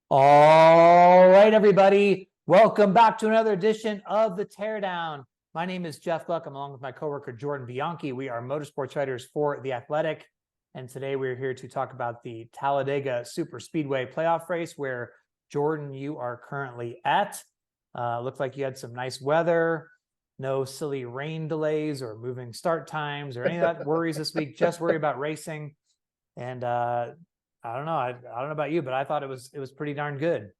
All right, everybody. Welcome back to another edition of the Teardown. My name is Jeff Gluck. I'm along with my coworker, Jordan Bianchi. We are motorsports writers for The Athletic. And today we're here to talk about the Talladega Super Speedway playoff race where, Jordan, you are currently at. Looked like you had some nice weather, no silly rain delays or moving start times or any of that worries this week. Just worry about racing. And I don't know. I don't know about you, but I thought it was pretty darn good.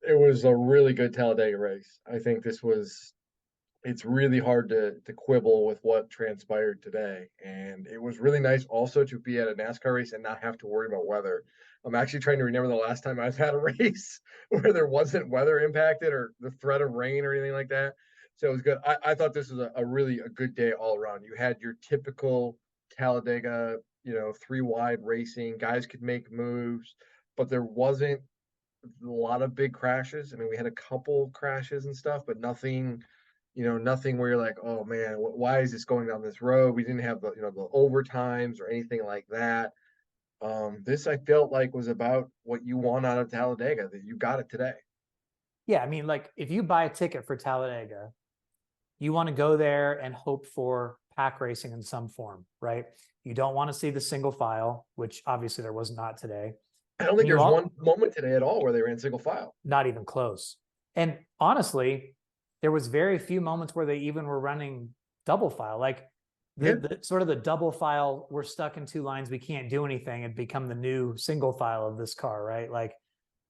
It was a really good Talladega race. I think it's really hard to quibble with what transpired today. And it was really nice also to be at a NASCAR race and not have to worry about weather. I'm actually trying to remember the last time I've had a race where there wasn't weather impacted or the threat of rain or anything like that. So it was good. I thought this was a really a good day all around. You had your typical Talladega, three wide racing. Guys could make moves, but there wasn't a lot of big crashes. I mean, we had a couple crashes and stuff, but nothing where you're like, oh man, why is this going down this road? We didn't have the overtimes or anything like that. This I felt like was about what you want out of Talladega, that you got it today. Yeah, I mean, like if you buy a ticket for Talladega, you want to go there and hope for pack racing in some form, right? You don't want to see the single file, which obviously there was not today. I don't think there's one moment today at all where they ran single file. Not even close. And honestly, there was very few moments where they even were running double file. Like the sort of the double file, we're stuck in two lines, we can't do anything, and become the new single file of this car, right? Like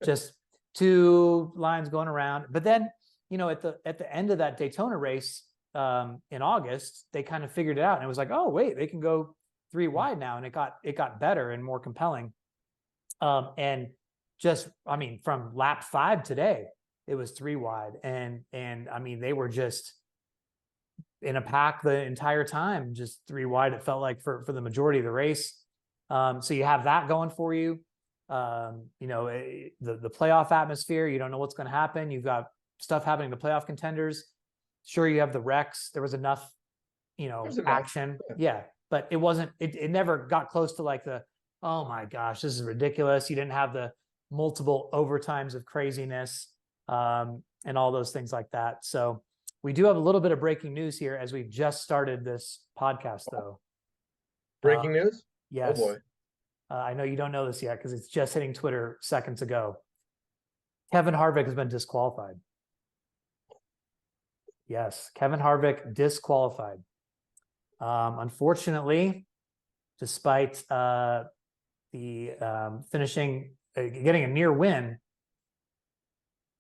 just two lines going around. But then, at the end of that Daytona race in August, they kind of figured it out, and it was like, oh wait, they can go three wide now, and it got better and more compelling. And just, I mean, from lap 5 today, it was three wide, and I mean, they were just in a pack the entire time, just three wide. It felt like for the majority of the race. So you have that going for you. The playoff atmosphere. You don't know what's going to happen. You've got stuff happening to playoff contenders. Sure, you have the wrecks. There was enough, action. Yeah, but it wasn't. It never got close to like the, oh my gosh, this is ridiculous. You didn't have the multiple overtimes of craziness and all those things like that. So we do have a little bit of breaking news here as we've just started this podcast, though. Breaking news? Yes. Oh boy. I know you don't know this yet because it's just hitting Twitter seconds ago. Kevin Harvick has been disqualified. Yes, Kevin Harvick disqualified. Unfortunately, despite the finishing, getting a near win,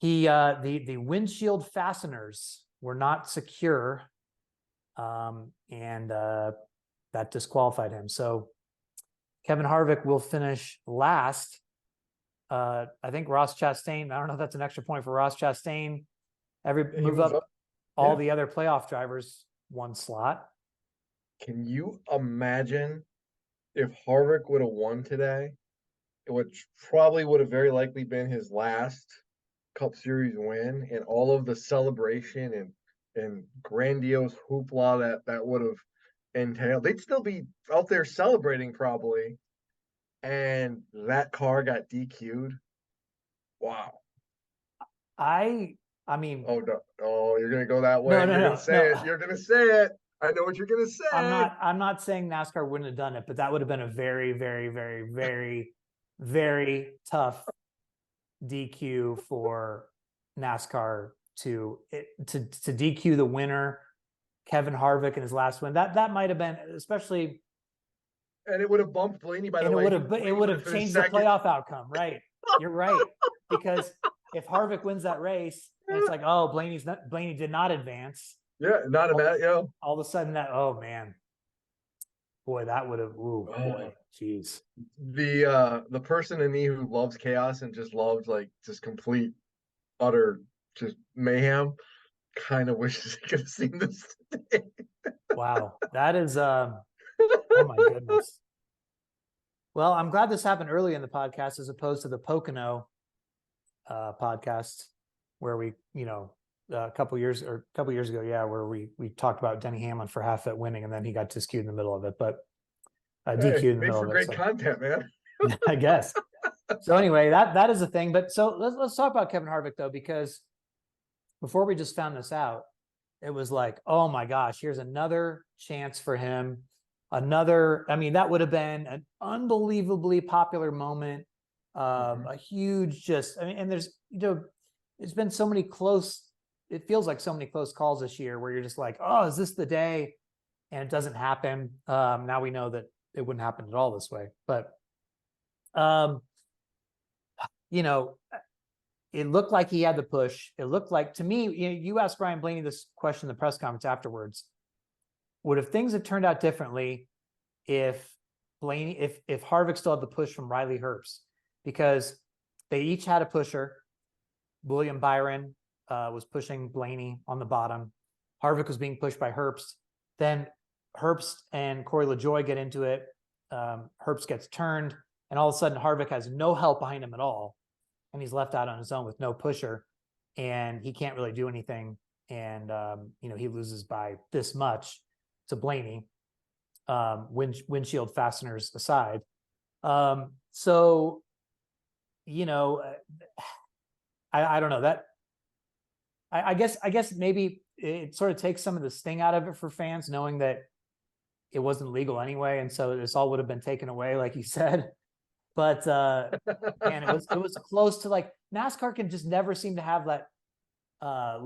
the windshield fasteners were not secure, and that disqualified him. So Kevin Harvick will finish last. I think Ross Chastain, I don't know if that's an extra point for Ross Chastain. Move up. All the other playoff drivers one slot. Can you imagine if Harvick would have won today, which probably would have very likely been his last Cup Series win, and all of the celebration and grandiose hoopla that would have entailed? They'd still be out there celebrating probably, and that car got DQ'd. Wow. I mean, oh no, oh, you're gonna go that way. No, You're gonna say it. You're gonna say it. I know what you're gonna say. I'm not saying NASCAR wouldn't have done it, but that would have been a very, very, very, very, very tough DQ for NASCAR to DQ the winner, Kevin Harvick, in his last win. That might have been, especially, and it would have bumped Blaney, by the way. It would have changed the playoff outcome, right? You're right, because if Harvick wins that race, and it's like, oh, Blaney did not advance. Yeah, not a bad, all of a sudden that, oh man, boy, that would have, boy, jeez. The person in me who loves chaos and just loves like just complete, utter, just mayhem, kind of wishes he could have seen this today. Wow, that is, oh my goodness. Well, I'm glad this happened early in the podcast as opposed to the Pocono podcast where we, a couple years ago, where we talked about Denny Hamlin for half at winning, and then he got DQ'd in the middle of it. But DQ'd in the middle of it. Great content, man. I guess. So anyway, that is a thing. But so let's talk about Kevin Harvick though, because before we just found this out, it was like, oh my gosh, here's another chance for him. I mean, that would have been an unbelievably popular moment. A huge and there's, it's been so many it feels like so many close calls this year where you're just like, oh, is this the day? And it doesn't happen. Now we know that it wouldn't happen at all this way. But, it looked like he had the push. It looked like, to me, you asked Ryan Blaney this question in the press conference afterwards. Would things have turned out differently if Harvick still had the push from Riley Herbst? Because they each had a pusher. William Byron was pushing Blaney on the bottom. Harvick was being pushed by Herbst. Then Herbst and Corey LaJoie get into it. Herbst gets turned, and all of a sudden Harvick has no help behind him at all. And he's left out on his own with no pusher, and he can't really do anything. And, he loses by this much to Blaney, windshield fasteners aside. So, I don't know that. I guess maybe it sort of takes some of the sting out of it for fans, knowing that it wasn't legal anyway. And so this all would have been taken away, like you said. But man, it was close to, like, NASCAR can just never seem to have that, at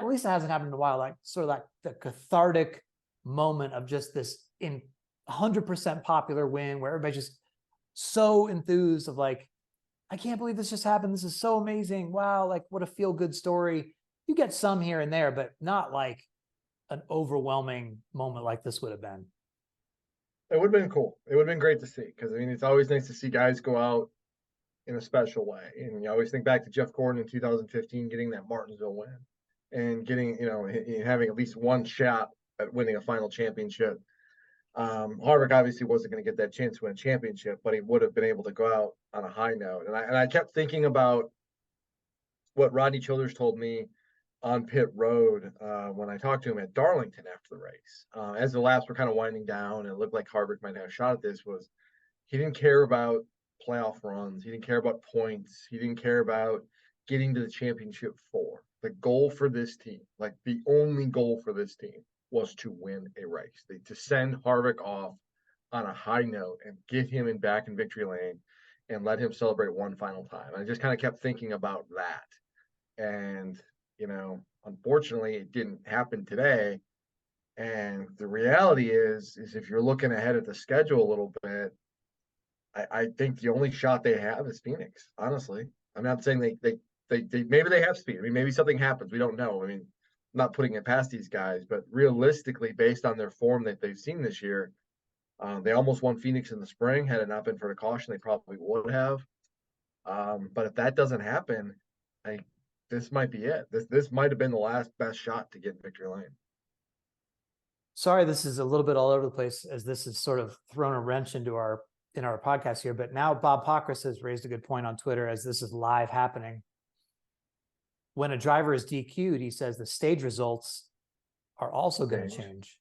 least it hasn't happened in a while, like sort of like the cathartic moment of just this 100% popular win where everybody's just so enthused of like, I can't believe this just happened. This is so amazing. Wow. Like, what a feel good story. You get some here and there, but not like an overwhelming moment like this would have been. It would have been cool. It would have been great to see, because I mean, it's always nice to see guys go out in a special way. And you always think back to Jeff Gordon in 2015 getting that Martinsville win and getting, having at least one shot at winning a final championship. Harvick obviously wasn't going to get that chance to win a championship, but he would have been able to go out on a high note. And I kept thinking about what Rodney Childers told me on pit road when I talked to him at Darlington after the race. As the laps were kind of winding down and it looked like Harvick might have a shot at this, was he didn't care about playoff runs. He didn't care about points. He didn't care about getting to the championship 4. The goal for this team, like the only goal for this team, was to win a race, to send Harvick off on a high note and get him back in victory lane and let him celebrate one final time. I just kind of kept thinking about that. And, unfortunately it didn't happen today. And the reality is if you're looking ahead at the schedule a little bit, I think the only shot they have is Phoenix, honestly. I'm not saying they maybe they have speed. I mean, maybe something happens. We don't know. I mean, I'm not putting it past these guys, but realistically, based on their form that they've seen this year, they almost won Phoenix in the spring. Had it not been for the caution, they probably would have. But if that doesn't happen, this might be it. This might have been the last best shot to get victory lane. Sorry, this is a little bit all over the place, as this has sort of thrown a wrench into our podcast here. But now Bob Pockrass has raised a good point on Twitter, as this is live happening. When a driver is DQ'd, he says the stage results are also going to change.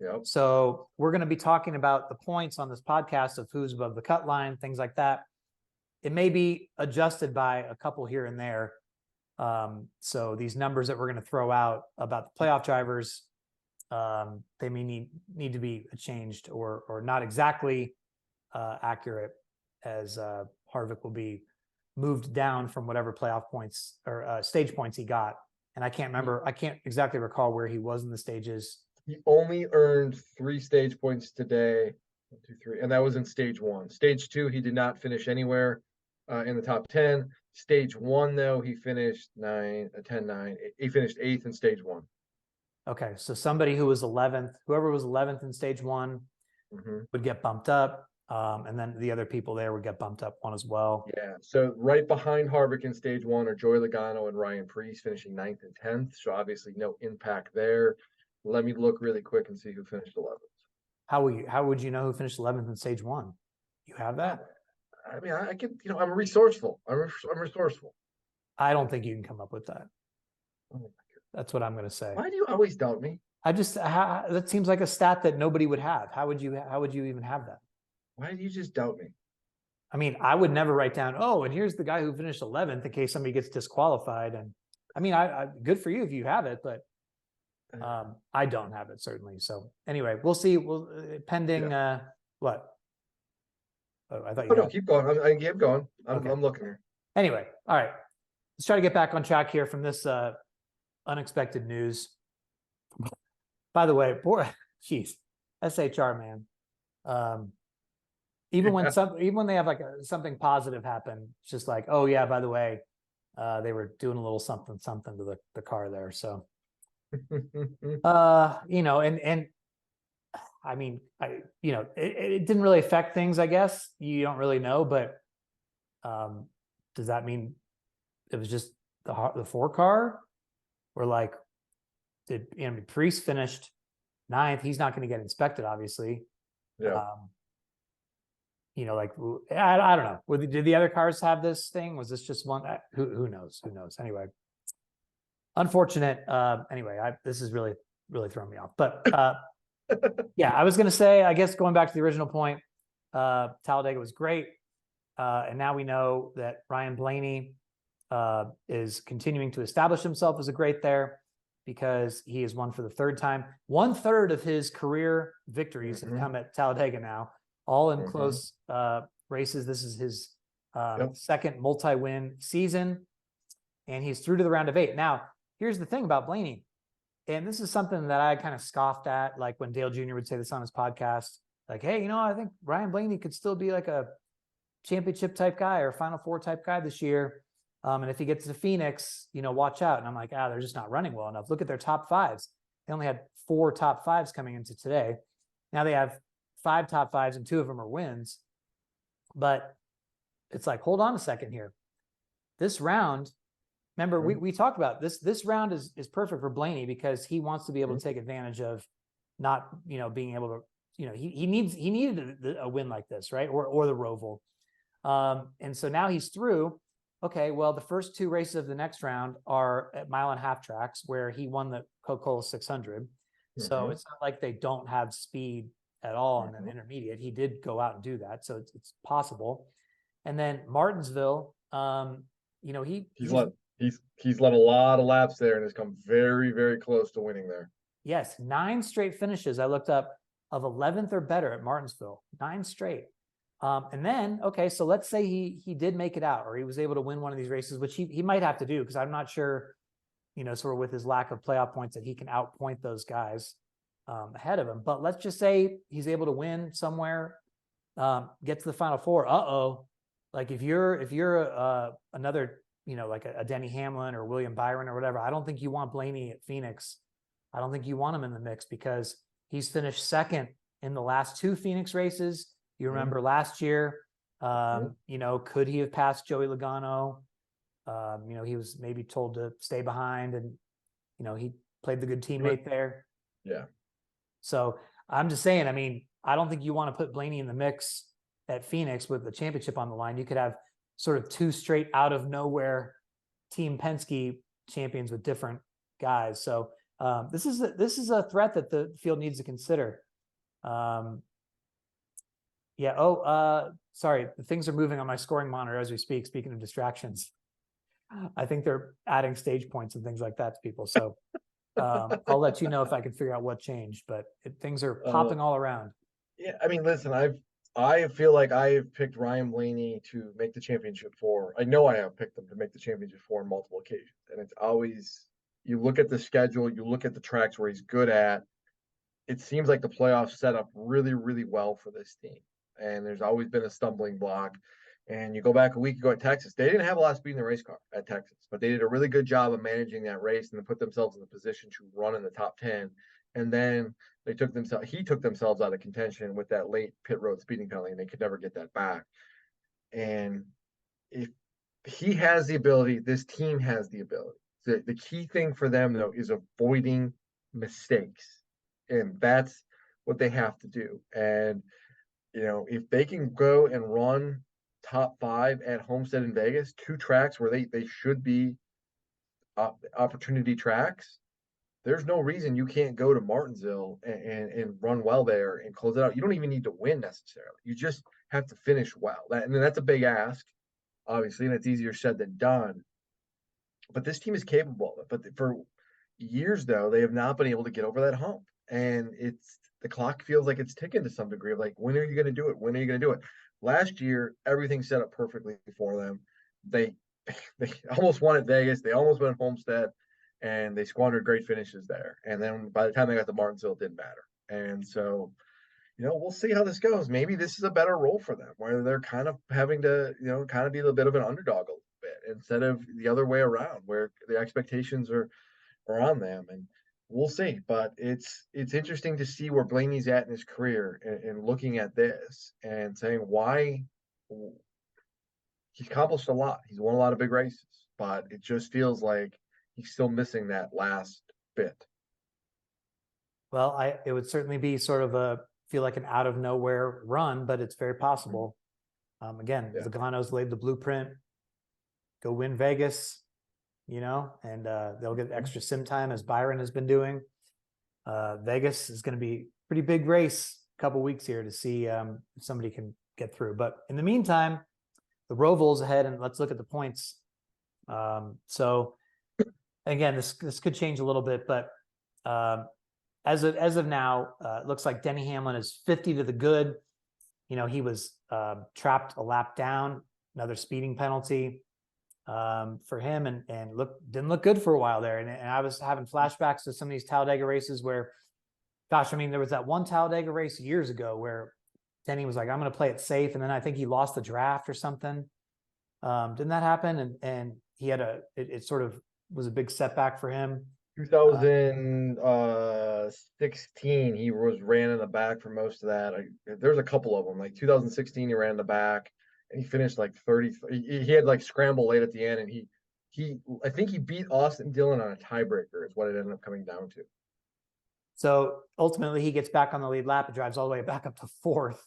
Yep. So we're going to be talking about the points on this podcast of who's above the cut line, things like that. It may be adjusted by a couple here and there. So these numbers that we're going to throw out about the playoff drivers, they may need to be changed or not exactly accurate, as Harvick will be moved down from whatever playoff points or stage points he got. And I can't exactly recall where he was in the stages. He only earned 3 stage points today. 1, 2, 3, and that was in stage 1. Stage 2, he did not finish anywhere in the top 10. Stage 1, though, he finished 10, 9. He finished 8th in stage 1. Okay, so somebody who was 11th, whoever was 11th in stage 1 would get bumped up. And then the other people there would get bumped up 1 as well. Yeah. So right behind Harvick in stage 1 are Joey Logano and Ryan Preece, finishing 9th and 10th. So obviously no impact there. Let me look really quick and see who finished 11th. How would you know who finished 11th in stage 1? You have that? I mean, I can, I'm resourceful. I'm resourceful. I don't think you can come up with that. Oh my God. That's what I'm going to say. Why do you always doubt me? That seems like a stat that nobody would have. How would you even have that? Why do you just doubt me? I mean, I would never write down, oh, and here's the guy who finished 11th in case somebody gets disqualified. And I mean, I good for you if you have it, but I don't have it certainly. So anyway, we'll see. We'll pending what? Oh, I thought you Oh, no, had. keep going. I keep going. Okay. I'm looking here. Anyway, all right. Let's try to get back on track here from this unexpected news. By the way, boy, geez, SHR, man. Even when they have like something positive happen, it's just like, oh yeah, by the way, they were doing a little something to the car there. So you know, and I mean, it didn't really affect things, I guess. You don't really know, but does that mean it was just the 4 car? Or like, Priest finished 9th? He's not going to get inspected, obviously. Yeah. Like I don't know. Did the other cars have this thing? Was this just one? Who knows? Who knows? Anyway, unfortunate. Anyway, this is really throwing me off. But yeah, I was going to say, I guess going back to the original point, Talladega was great, and now we know that Ryan Blaney is continuing to establish himself as a great there, because he has won for the 3rd time. 1/3 of his career victories have come at Talladega now, all in close races. This is his 2nd multi-win season, and he's through to the round of 8. Now, here's the thing about Blaney, and this is something that I kind of scoffed at, like when Dale Jr. would say this on his podcast, like, hey, I think Ryan Blaney could still be like a championship type guy or Final Four type guy this year. And if he gets to Phoenix, watch out. And I'm like, they're just not running well enough. Look at their top 5s. They only had 4 top 5s coming into today. Now they have 5 top 5s and 2 of them are wins. But it's like, hold on a second here. This round, remember, we talked about this. This round is perfect for Blaney because he wants to be able to take advantage of not, being able to, he needed a win like this, right? Or the Roval. And so now he's through. Okay, well, the first 2 races of the next round are at 1.5-mile tracks where he won the Coca-Cola 600. So it's not like they don't have speed at all in an intermediate. He did go out and do that, so it's possible. And then Martinsville, he's led a lot of laps there and has come very, very close to winning there. Yes, 9 straight finishes. I looked up of 11th or better at Martinsville, 9 straight. And then, okay, so let's say he did make it out, or he was able to win one of these races, which he might have to do, because I'm not sure, sort of with his lack of playoff points, that he can outpoint those guys ahead of him. But let's just say he's able to win somewhere, get to the Final Four. Like if you're another, like a Denny Hamlin or William Byron or whatever, I don't think you want Blaney at Phoenix. I don't think you want him in the mix, because he's finished 2nd in the last 2 Phoenix races. You remember last year, could he have passed Joey Logano? He was maybe told to stay behind, and, he played the good teammate there. Yeah. So I'm just saying, I mean, I don't think you want to put Blaney in the mix at Phoenix with the championship on the line. You could have sort of 2 straight out of nowhere Team Penske champions with different guys. So this is a threat that the field needs to consider. Sorry. Things are moving on my scoring monitor as we speak. Speaking of distractions, I think they're adding stage points and things like that to people. So I'll let you know if I can figure out what changed, but things are popping all around. Yeah. I mean, listen, I feel like I've picked Ryan Blaney to make the championship 4. I know I have picked them to make the championship 4 on multiple occasions. And it's always, you look at the schedule, you look at the tracks where he's good at. It seems like the playoffs set up really, really well for this team. And there's always been a stumbling block. And you go back a week ago at Texas, they didn't have a lot of speed in the race car at Texas, but they did a really good job of managing that race and put themselves in the position to run in the top 10. And then he took themselves out of contention with that late pit road speeding penalty, and they could never get that back. And if he has the ability, this team has the ability. The key thing for them, though, is avoiding mistakes. And that's what they have to do. And if they can go and run top 5 at Homestead in Vegas, 2 tracks where they should be opportunity tracks, there's no reason you can't go to Martinsville and run well there and close it out. You don't even need to win necessarily. have to finish well. And that's a big ask, obviously, and it's easier said than done. But this team is capable of it. But for years, though, they have not been able to get over that hump. And it's the clock feels like it's ticking to some degree of like, when are you going to do it? When are you going to do it? Last year, everything set up perfectly for them. They they almost won at Vegas. They almost won at Homestead, and they squandered great finishes there. And then by the time they got to Martinsville, it didn't matter. And so, we'll see how this goes. Maybe this is a better role for them, where they're kind of having to, kind of be a bit of an underdog a little bit instead of the other way around, where the expectations are on them. And we'll see. But it's interesting to see where Blaney's at in his career, and looking at this and saying why he's accomplished a lot. He's won a lot of big races, but it just feels like he's still missing that last bit. Well, it would certainly be sort of feel like an out of nowhere run, but it's very possible. Again, Logano's laid the blueprint. Go win Vegas, and they'll get extra sim time, as Byron has been doing. Vegas is going to be a pretty big race a couple weeks here to see if somebody can get through. But in the meantime, the Roval's ahead, and let's look at the points. So again, this could change a little bit, but as of now, it looks like Denny Hamlin is 50 to the good. He was trapped a lap down, another speeding penalty for him, and didn't look good for a while there. And I was having flashbacks to some of these Talladega races where, gosh, there was that one Talladega race years ago where Denny was like, I'm going to play it safe. And then I think he lost the draft or something. Didn't that happen? And he had it sort of was a big setback for him. 2016, he ran in the back for most of that. There's a couple of them. Like 2016, he ran in the back, and he finished like 30. He had like scramble late at the end, and I think he beat Austin Dillon on a tiebreaker is what it ended up coming down to. So ultimately, he gets back on the lead lap and drives all the way back up to fourth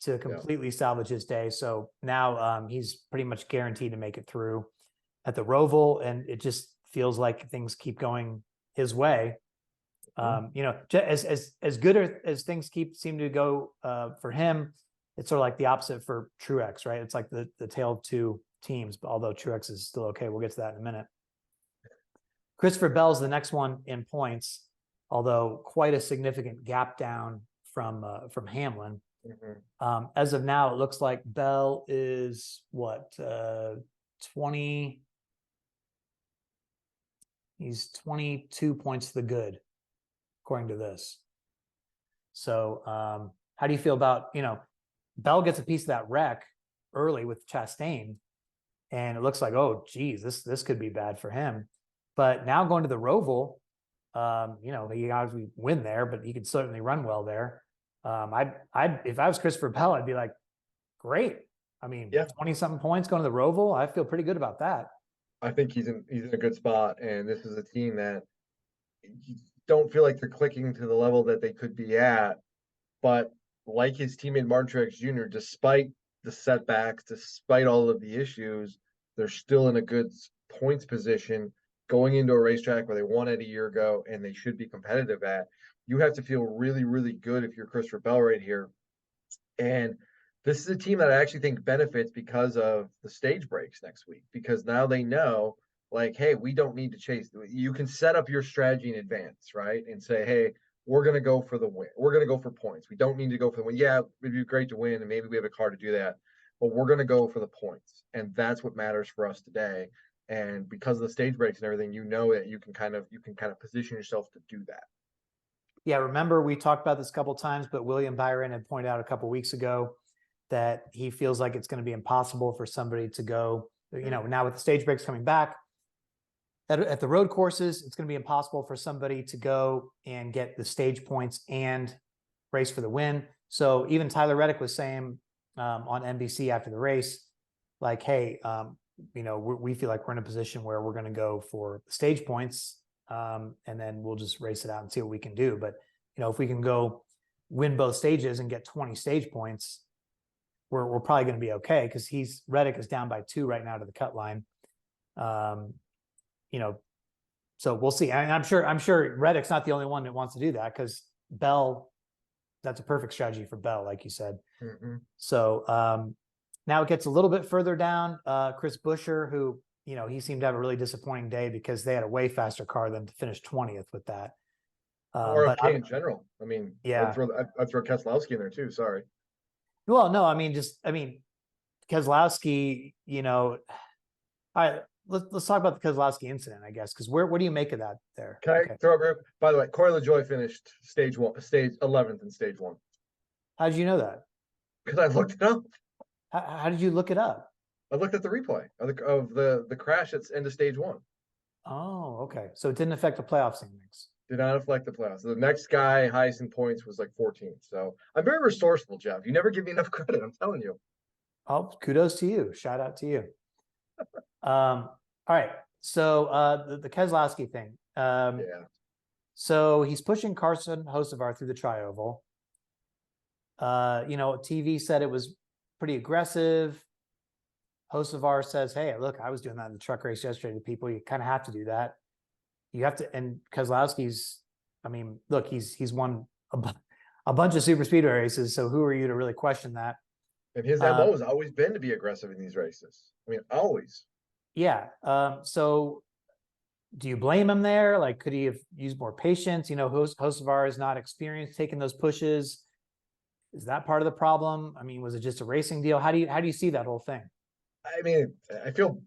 to completely salvage his day. So now he's pretty much guaranteed to make it through at the Roval, and it just feels like things keep going his way. As good as things seem to go for him, it's sort of like the opposite for Truex, right? It's like the tale of two teams, but although Truex is still okay, we'll get to that in a minute. Christopher Bell's the next one in points, although quite a significant gap down from Hamlin. As of now, it looks like Bell is 20. He's 22 points to the good, according to this. So how do you feel about, Bell gets a piece of that wreck early with Chastain, and it looks like, oh, geez, this could be bad for him. But now going to the Roval, he obviously win there, but he could certainly run well there. If I was Christopher Bell, I'd be like, great. 20-something points going to the Roval. I feel pretty good about that. I think he's in a good spot, and this is a team that you don't feel like they're clicking to the level that they could be at. But like his teammate Martin Truex Jr., despite the setbacks, despite all of the issues, they're still in a good points position going into a racetrack where they won it a year ago and they should be competitive at. You have to feel really, really good if you're Christopher Bell right here. And this is a team that I actually think benefits because of the stage breaks next week, because now they know, like, hey, we don't need to chase. You can set up your strategy in advance, right? And say, hey, we're going to go for the win. We're going to go for points. We don't need to go for the win. Yeah, it'd be great to win, and maybe we have a car to do that, but we're going to go for the points. And that's what matters for us today. And because of the stage breaks and everything, that you can kind of position yourself to do that. Yeah, remember we talked about this a couple of times, but William Byron had pointed out a couple of weeks ago that he feels like it's going to be impossible for somebody to go, now with the stage breaks coming back at the road courses, it's going to be impossible for somebody to go and get the stage points and race for the win. So even Tyler Reddick was saying on NBC after the race, like, hey, we feel like we're in a position where we're going to go for stage points, and then we'll just race it out and see what we can do. But, if we can go win both stages and get 20 stage points, we're probably going to be okay, because Reddick is down by 2 right now to the cut line. So we'll see. And I'm sure Reddick's not the only one that wants to do that, because Bell that's a perfect strategy for Bell, like you said. Mm-hmm. So now it gets a little bit further down. Chris Buescher, who, you know, he seemed to have a really disappointing day because they had a way faster car than to finish 20th with that. Or But RFK in general. I mean, yeah, I'd throw Keselowski in there too. Sorry. well, no, I mean, Keselowski, you know, let's talk about the Keselowski incident, I guess, because what do you make of that there? Can I Okay. throw up? By the way, Corey LaJoie finished stage 11th in stage 1 How did you know that? because I looked it up. How did you look it up? I looked at the replay of the crash at end of stage 1. Oh, okay. So it didn't affect the playoff standings. Did not affect the playoffs. The next guy highest in points was like 14th. So I'm very resourceful, Jeff. You never give me enough credit. I'm telling you. Oh, kudos to you. Shout out to you. All right. So the Keselowski thing. Yeah. So he's pushing Carson Hocevar through the tri-oval. You know, TV said it was pretty aggressive. Hocevar says, hey, look, I was doing that in the truck race yesterday to people. You kind of have to do that. You have to, and Keselowski's, I mean, look, he's won a bunch of super speedway races. So who are you to really question that? And his MO has always been to be aggressive in these races. I mean, always. Yeah. So do you blame him there? Like, could he have used more patience? You know, Hocevar is not experienced taking those pushes. Is that part of the problem? I mean, was it just a racing deal? How do you see that whole thing? I mean, I don't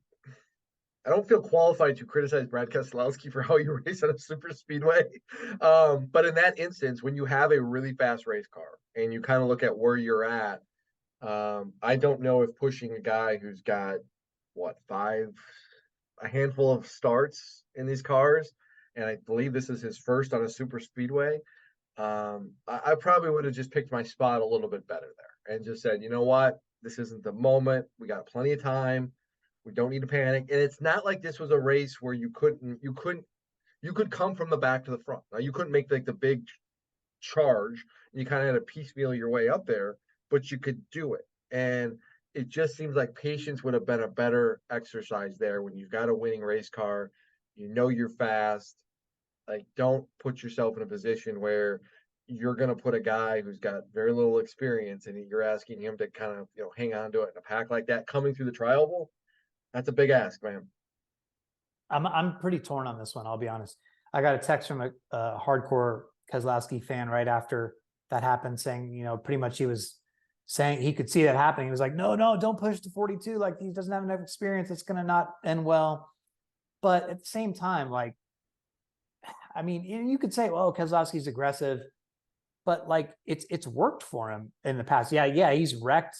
feel qualified to criticize Brad Keselowski for how you race at a super speedway. But in that instance, when you have a really fast race car and you kind of look at where you're at, I don't know if pushing a guy who's got a handful of starts in these cars, and I believe this is his first on a super speedway. I probably would have just picked my spot a little bit better there and just said, you know what, this isn't the moment. We got plenty of time. We don't need to panic. And it's not like this was a race where you could come from the back to the front. Now you couldn't make like the big charge. You kind of had to piecemeal your way up there, but you could do it. And it just seems like patience would have been a better exercise there when you've got a winning race car, you know you're fast. Like, don't put yourself in a position where you're going to put a guy who's got very little experience and you're asking him to kind of, hang on to it in a pack like that coming through the tri-oval. That's a big ask, man. I'm pretty torn on this one. I'll be honest. I got a text from a hardcore Keselowski fan right after that happened, saying, you know, pretty much he was saying he could see that happening. He was like, no, don't push to 42. Like, he doesn't have enough experience. It's going to not end well. But at the same time, like, I mean, you could say, well, Keselowski's aggressive, but like it's worked for him in the past. Yeah, he's wrecked.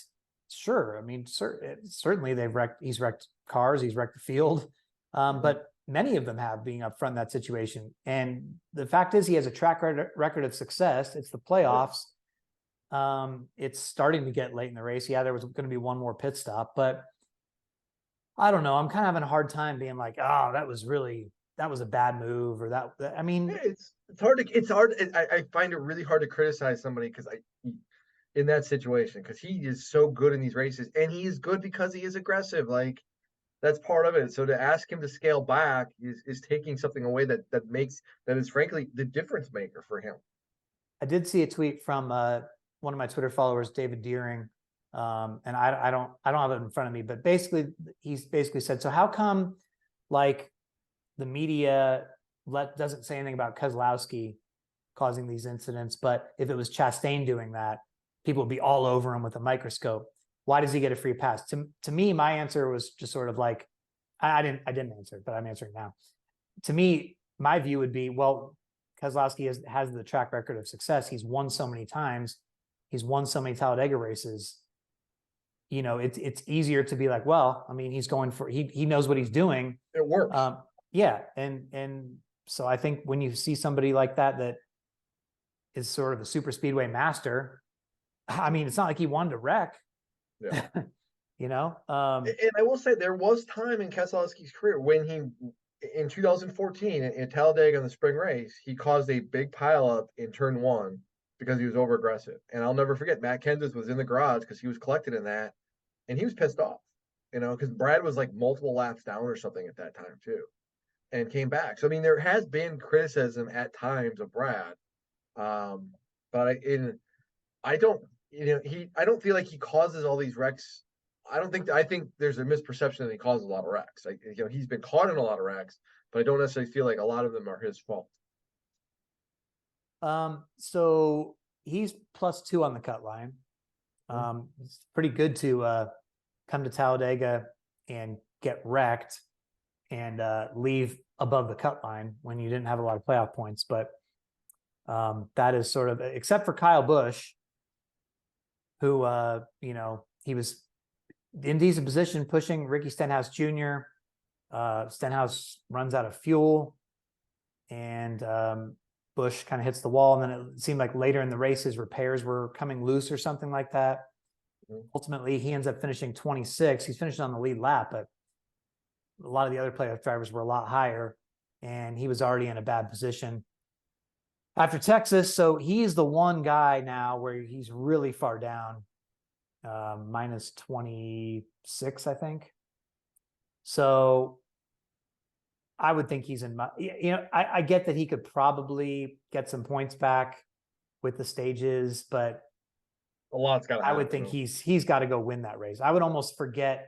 Sure, I mean, certainly he's wrecked cars, he's wrecked the field, but many of them have being up front in that situation. And the fact is, he has a track record of success. It's the playoffs. It's starting to get late in the race. Yeah, there was going to be one more pit stop, but I don't know. I'm kind of having a hard time being like, oh, that was a bad move, or that. I mean, it's hard to I find it really hard to criticize somebody in that situation, because he is so good in these races, and he is good because he is aggressive. Like, that's part of it. So to ask him to scale back is taking something away that is frankly the difference maker for him. I did see a tweet from one of my Twitter followers, David Deering, and I don't have it in front of me, but basically he's said, so how come like the media doesn't say anything about Keselowski causing these incidents, but if it was Chastain doing that, people would be all over him with a microscope. Why does he get a free pass? To me, my answer was just sort of like, I didn't answer it, but I'm answering now. To me, my view would be, well, Keselowski has the track record of success. He's won so many times. He's won so many Talladega races. You know, it's easier to be like, well, I mean, he's going for, he knows what he's doing. It works. Yeah. And so I think when you see somebody like that is sort of a super speedway master, I mean, it's not like he wanted to wreck. Yeah. You know? And I will say there was time in Keselowski's career when in 2014 in Talladega in the spring race, he caused a big pileup in turn 1 because he was over aggressive. And I'll never forget, Matt Kenseth was in the garage because he was collected in that, and he was pissed off, because Brad was like multiple laps down or something at that time too, and came back. So I mean, there has been criticism at times of Brad, but I don't, I don't feel like he causes all these wrecks. I think there's a misperception that he causes a lot of wrecks. Like, he's been caught in a lot of wrecks, but I don't necessarily feel like a lot of them are his fault. So he's +2 on the cut line. It's pretty good to come to Talladega and get wrecked and leave above the cut line when you didn't have a lot of playoff points. But that is sort of, except for Kyle Busch, who he was in decent position pushing Ricky Stenhouse Jr. Stenhouse runs out of fuel, and Busch kind of hits the wall. And then it seemed like later in the race, his repairs were coming loose or something like that. Ultimately, he ends up finishing 26. He's finishing on the lead lap, but a lot of the other playoff drivers were a lot higher, and he was already in a bad position after Texas. So he's the one guy now where he's really far down, -26, I think. So I would think he's in my, I get that he could probably get some points back with the stages, but A lot's got to I happen. would think he's got to go win that race. I would almost forget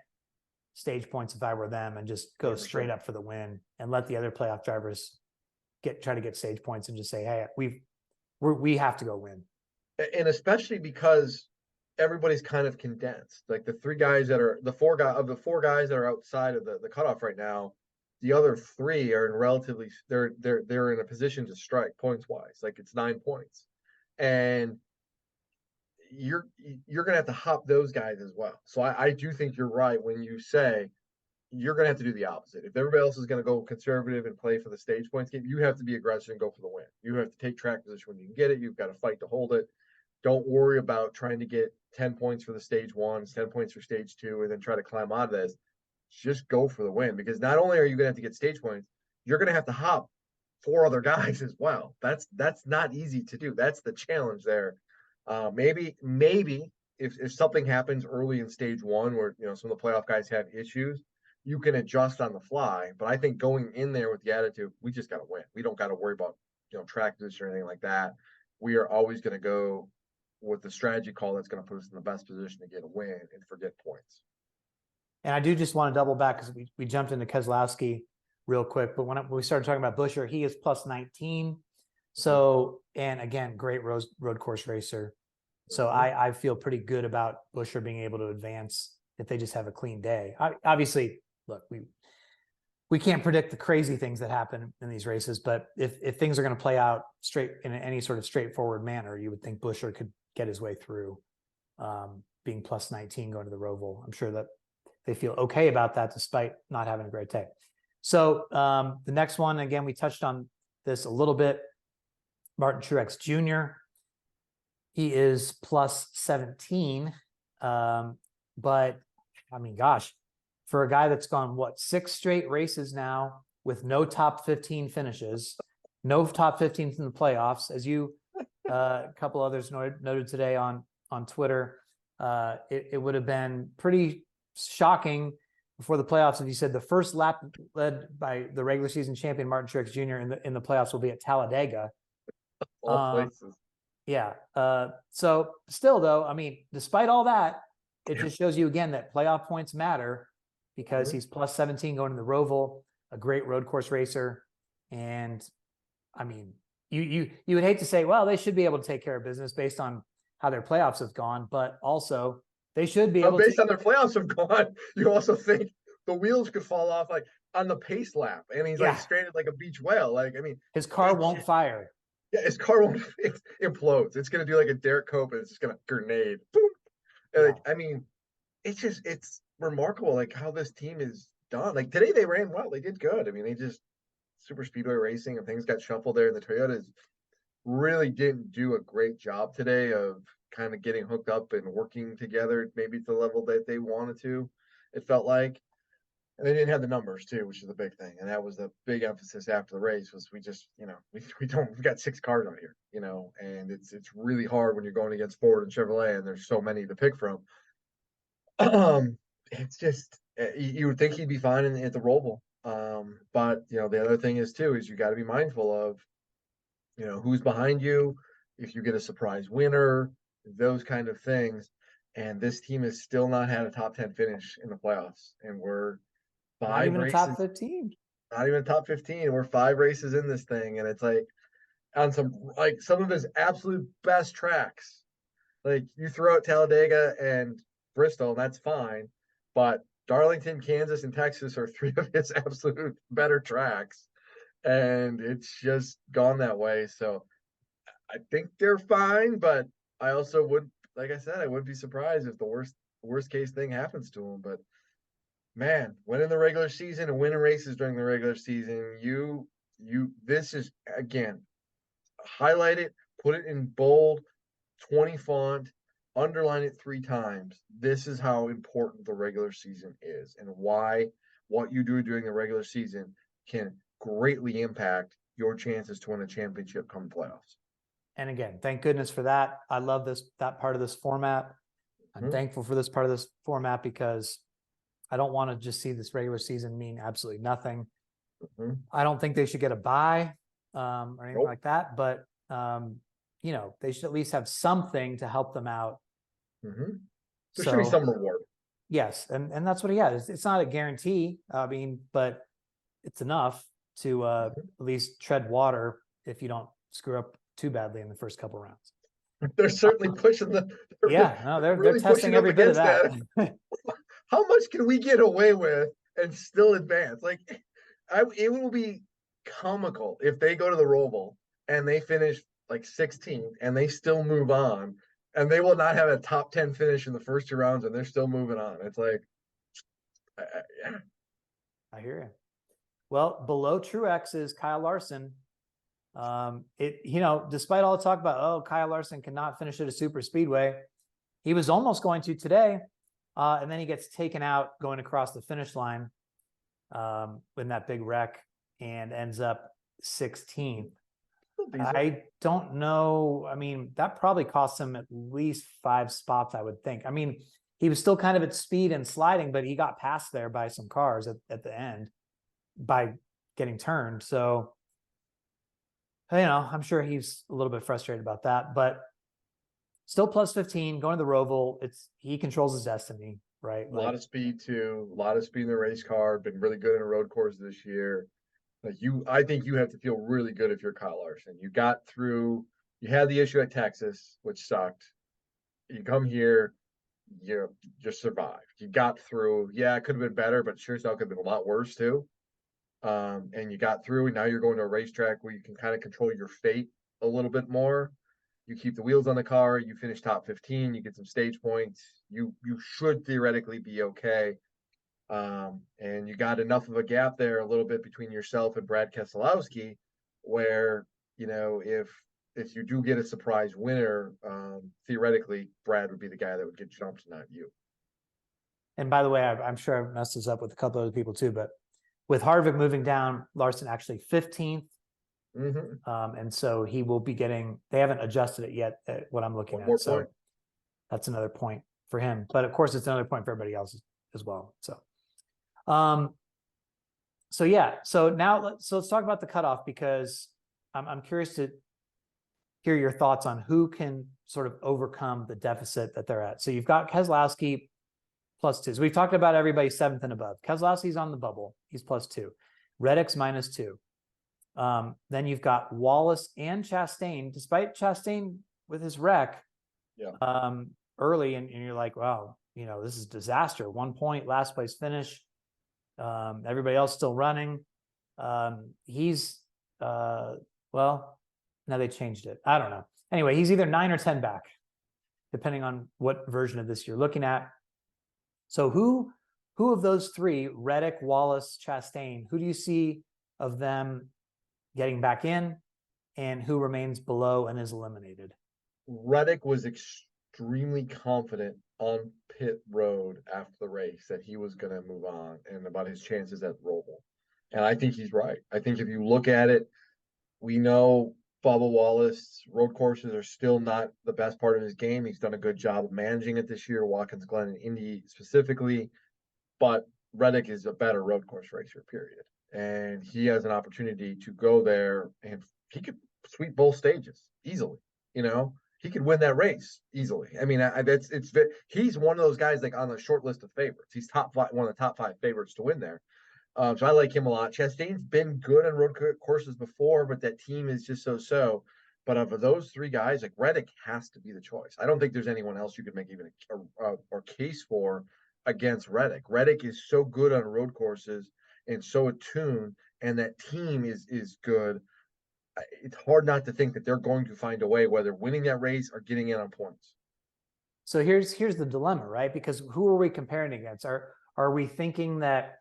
stage points if I were them and just go straight up for the win and let the other playoff drivers try to get stage points and just say, hey, we have to go win. And especially because everybody's kind of condensed. Like the four guys that are outside of the cutoff right now, the other three are in relatively they're in a position to strike points wise. Like it's 9 points. And you're gonna have to hop those guys as well. So I do think you're right when you say you're gonna have to do the opposite. If everybody else is gonna go conservative and play for the stage points game, you have to be aggressive and go for the win. You have to take track position when you can get it. You've got to fight to hold it. Don't worry about trying to get 10 points for the stage one, 10 points for stage two, and then try to climb out of this. Just go for the win, because not only are you gonna have to get stage points, you're gonna have to hop 4 other guys as well. That's not easy to do. That's the challenge there. Maybe if something happens early in stage one where some of the playoff guys have issues, you can adjust on the fly. But I think going in there with the attitude, we just got to win. We don't got to worry about track position or anything like that. We are always going to go with the strategy call that's going to put us in the best position to get a win and forget points. And I do just want to double back because we jumped into Keselowski real quick, but when we started talking about Buescher, he is +19. So, and again, great road course racer. So I feel pretty good about Buescher being able to advance if they just have a clean day. Obviously, look, we can't predict the crazy things that happen in these races, but if things are going to play out straight in any sort of straightforward manner, you would think Buescher could get his way through, being +19 going to the Roval. I'm sure that they feel okay about that despite not having a great day. So the next one, again, we touched on this a little bit. Martin Truex Jr. He is +17. But I mean, gosh, for a guy that's gone, 6 straight races now with no top 15 finishes, no top 15s in the playoffs, as you, a couple others noted today on Twitter, it would have been pretty shocking before the playoffs if you said the first lap led by the regular season champion Martin Truex Jr. in the playoffs will be at Talladega. All places. Yeah. So still though, I mean, despite all that, it just shows you again that playoff points matter because he's +17 going to the Roval, a great road course racer. And I mean, you would hate to say, well, they should be able to take care of business based on how their playoffs have gone, but also they should be able based on their playoffs have gone. You also think the wheels could fall off like on the pace lap, and he's like stranded like a beach whale. Like, I mean, his car won't fire. Yeah, his car won't. It implodes. It's gonna do like a Derek Cope, and it's just gonna grenade. Boom. Like, I mean, it's remarkable like how this team is done. Like today they ran well. They did good. I mean, they just super speedway racing and things got shuffled there. And the Toyotas really didn't do a great job today of kind of getting hooked up and working together, maybe to the level that they wanted to. It felt like. And they didn't have the numbers too, which is the big thing. And that was the big emphasis after the race was we just, we got 6 cars out here, and it's really hard when you're going against Ford and Chevrolet and there's so many to pick from. It's just, you would think he'd be fine at the Roval. But the other thing is too, is you got to be mindful of, who's behind you. If you get a surprise winner, those kind of things. And this team has still not had a top 10 finish in the playoffs. And we're Not five even a top races, 15. not even top 15. We're 5 races in this thing. And it's like on some of his absolute best tracks. Like you throw out Talladega and Bristol, and that's fine. But Darlington, Kansas, and Texas are 3 of his absolute better tracks. And it's just gone that way. So I think they're fine, but I also would, like I said, I wouldn't be surprised if the worst case thing happens to them. But man, winning the regular season and winning races during the regular season, this is again, highlight it, put it in bold, 20 font, underline it 3 times. This is how important the regular season is and why what you do during the regular season can greatly impact your chances to win a championship come playoffs. And again, thank goodness for that. I love that part of this format. I'm thankful for this part of this format because I don't want to just see this regular season mean absolutely nothing. I don't think they should get a bye or anything like that, but they should at least have something to help them out. There should be some reward. Yes, and that's what he has. It's not a guarantee. I mean, but it's enough to at least tread water if you don't screw up too badly in the first couple rounds. They're certainly pushing they're really testing every bit of that. How much can we get away with and still advance? Like, it will be comical if they go to the Roval and they finish like 16th and they still move on, and they will not have a top 10 finish in the first 2 rounds, and they're still moving on. It's like, yeah. I hear you. Well, below Truex is Kyle Larson. Despite all the talk about, Kyle Larson cannot finish at a super speedway, he was almost going to today. And then he gets taken out going across the finish line in that big wreck and ends up 16th. I don't know. I mean, that probably cost him at least 5 spots, I would think. I mean, he was still kind of at speed and sliding, but he got passed there by some cars at the end by getting turned. So, I'm sure he's a little bit frustrated about that, but still plus 15, going to the Roval. He controls his destiny, right? A lot of speed too. A lot of speed in the race car. Been really good in a road course this year. I think you have to feel really good if you're Kyle Larson. You got through. You had the issue at Texas, which sucked. You come here, you just survived. You got through. Yeah, it could have been better, but sure as hell could have been a lot worse too. And you got through, and now you're going to a racetrack where you can kind of control your fate a little bit more. You keep the wheels on the car, you finish top 15, you get some stage points. You should theoretically be okay. And you got enough of a gap there a little bit between yourself and Brad Keselowski, where, if you do get a surprise winner, theoretically, Brad would be the guy that would get jumped, not you. And by the way, I'm sure I've messed this up with a couple other people too, but with Harvick moving down, Larson actually 15th. And so he will be they haven't adjusted it yet at what I'm looking at. So that's another point for him. But of course, it's another point for everybody else as well. So, So now let's talk about the cutoff, because I'm curious to hear your thoughts on who can sort of overcome the deficit that they're at. So you've got Keselowski +2. So we've talked about everybody 7th and above. Keselowski's on the bubble. He's +2. Reddick's -2. Then you've got Wallace and Chastain, despite Chastain with his wreck early, and you're like, wow, this is disaster. 1 point, last place finish. Everybody else still running. He's now they changed it. I don't know. Anyway, he's either 9 or 10 back, depending on what version of this you're looking at. So who of those 3, Reddick, Wallace, Chastain, who do you see of them getting back in, and who remains below and is eliminated? Reddick was extremely confident on pit road after the race that he was going to move on and about his chances at Roval. And I think he's right. I think if you look at it, we know Bubba Wallace, road courses are still not the best part of his game. He's done a good job of managing it this year, Watkins Glen and Indy specifically. But Reddick is a better road course racer, period. And he has an opportunity to go there, and he could sweep both stages easily. he could win that race easily. I mean, he's one of those guys like on the short list of favorites. He's one of the top 5 favorites to win there. So I like him a lot. Chastain's been good on road courses before, but that team is just so. But of those 3 guys, like Reddick has to be the choice. I don't think there's anyone else you could make even a case for against Reddick. Reddick is so good on road courses and so attuned, and that team is good. It's hard not to think that they're going to find a way, whether winning that race or getting in on points. So here's the dilemma, right? Because who are we comparing against? Are we thinking that?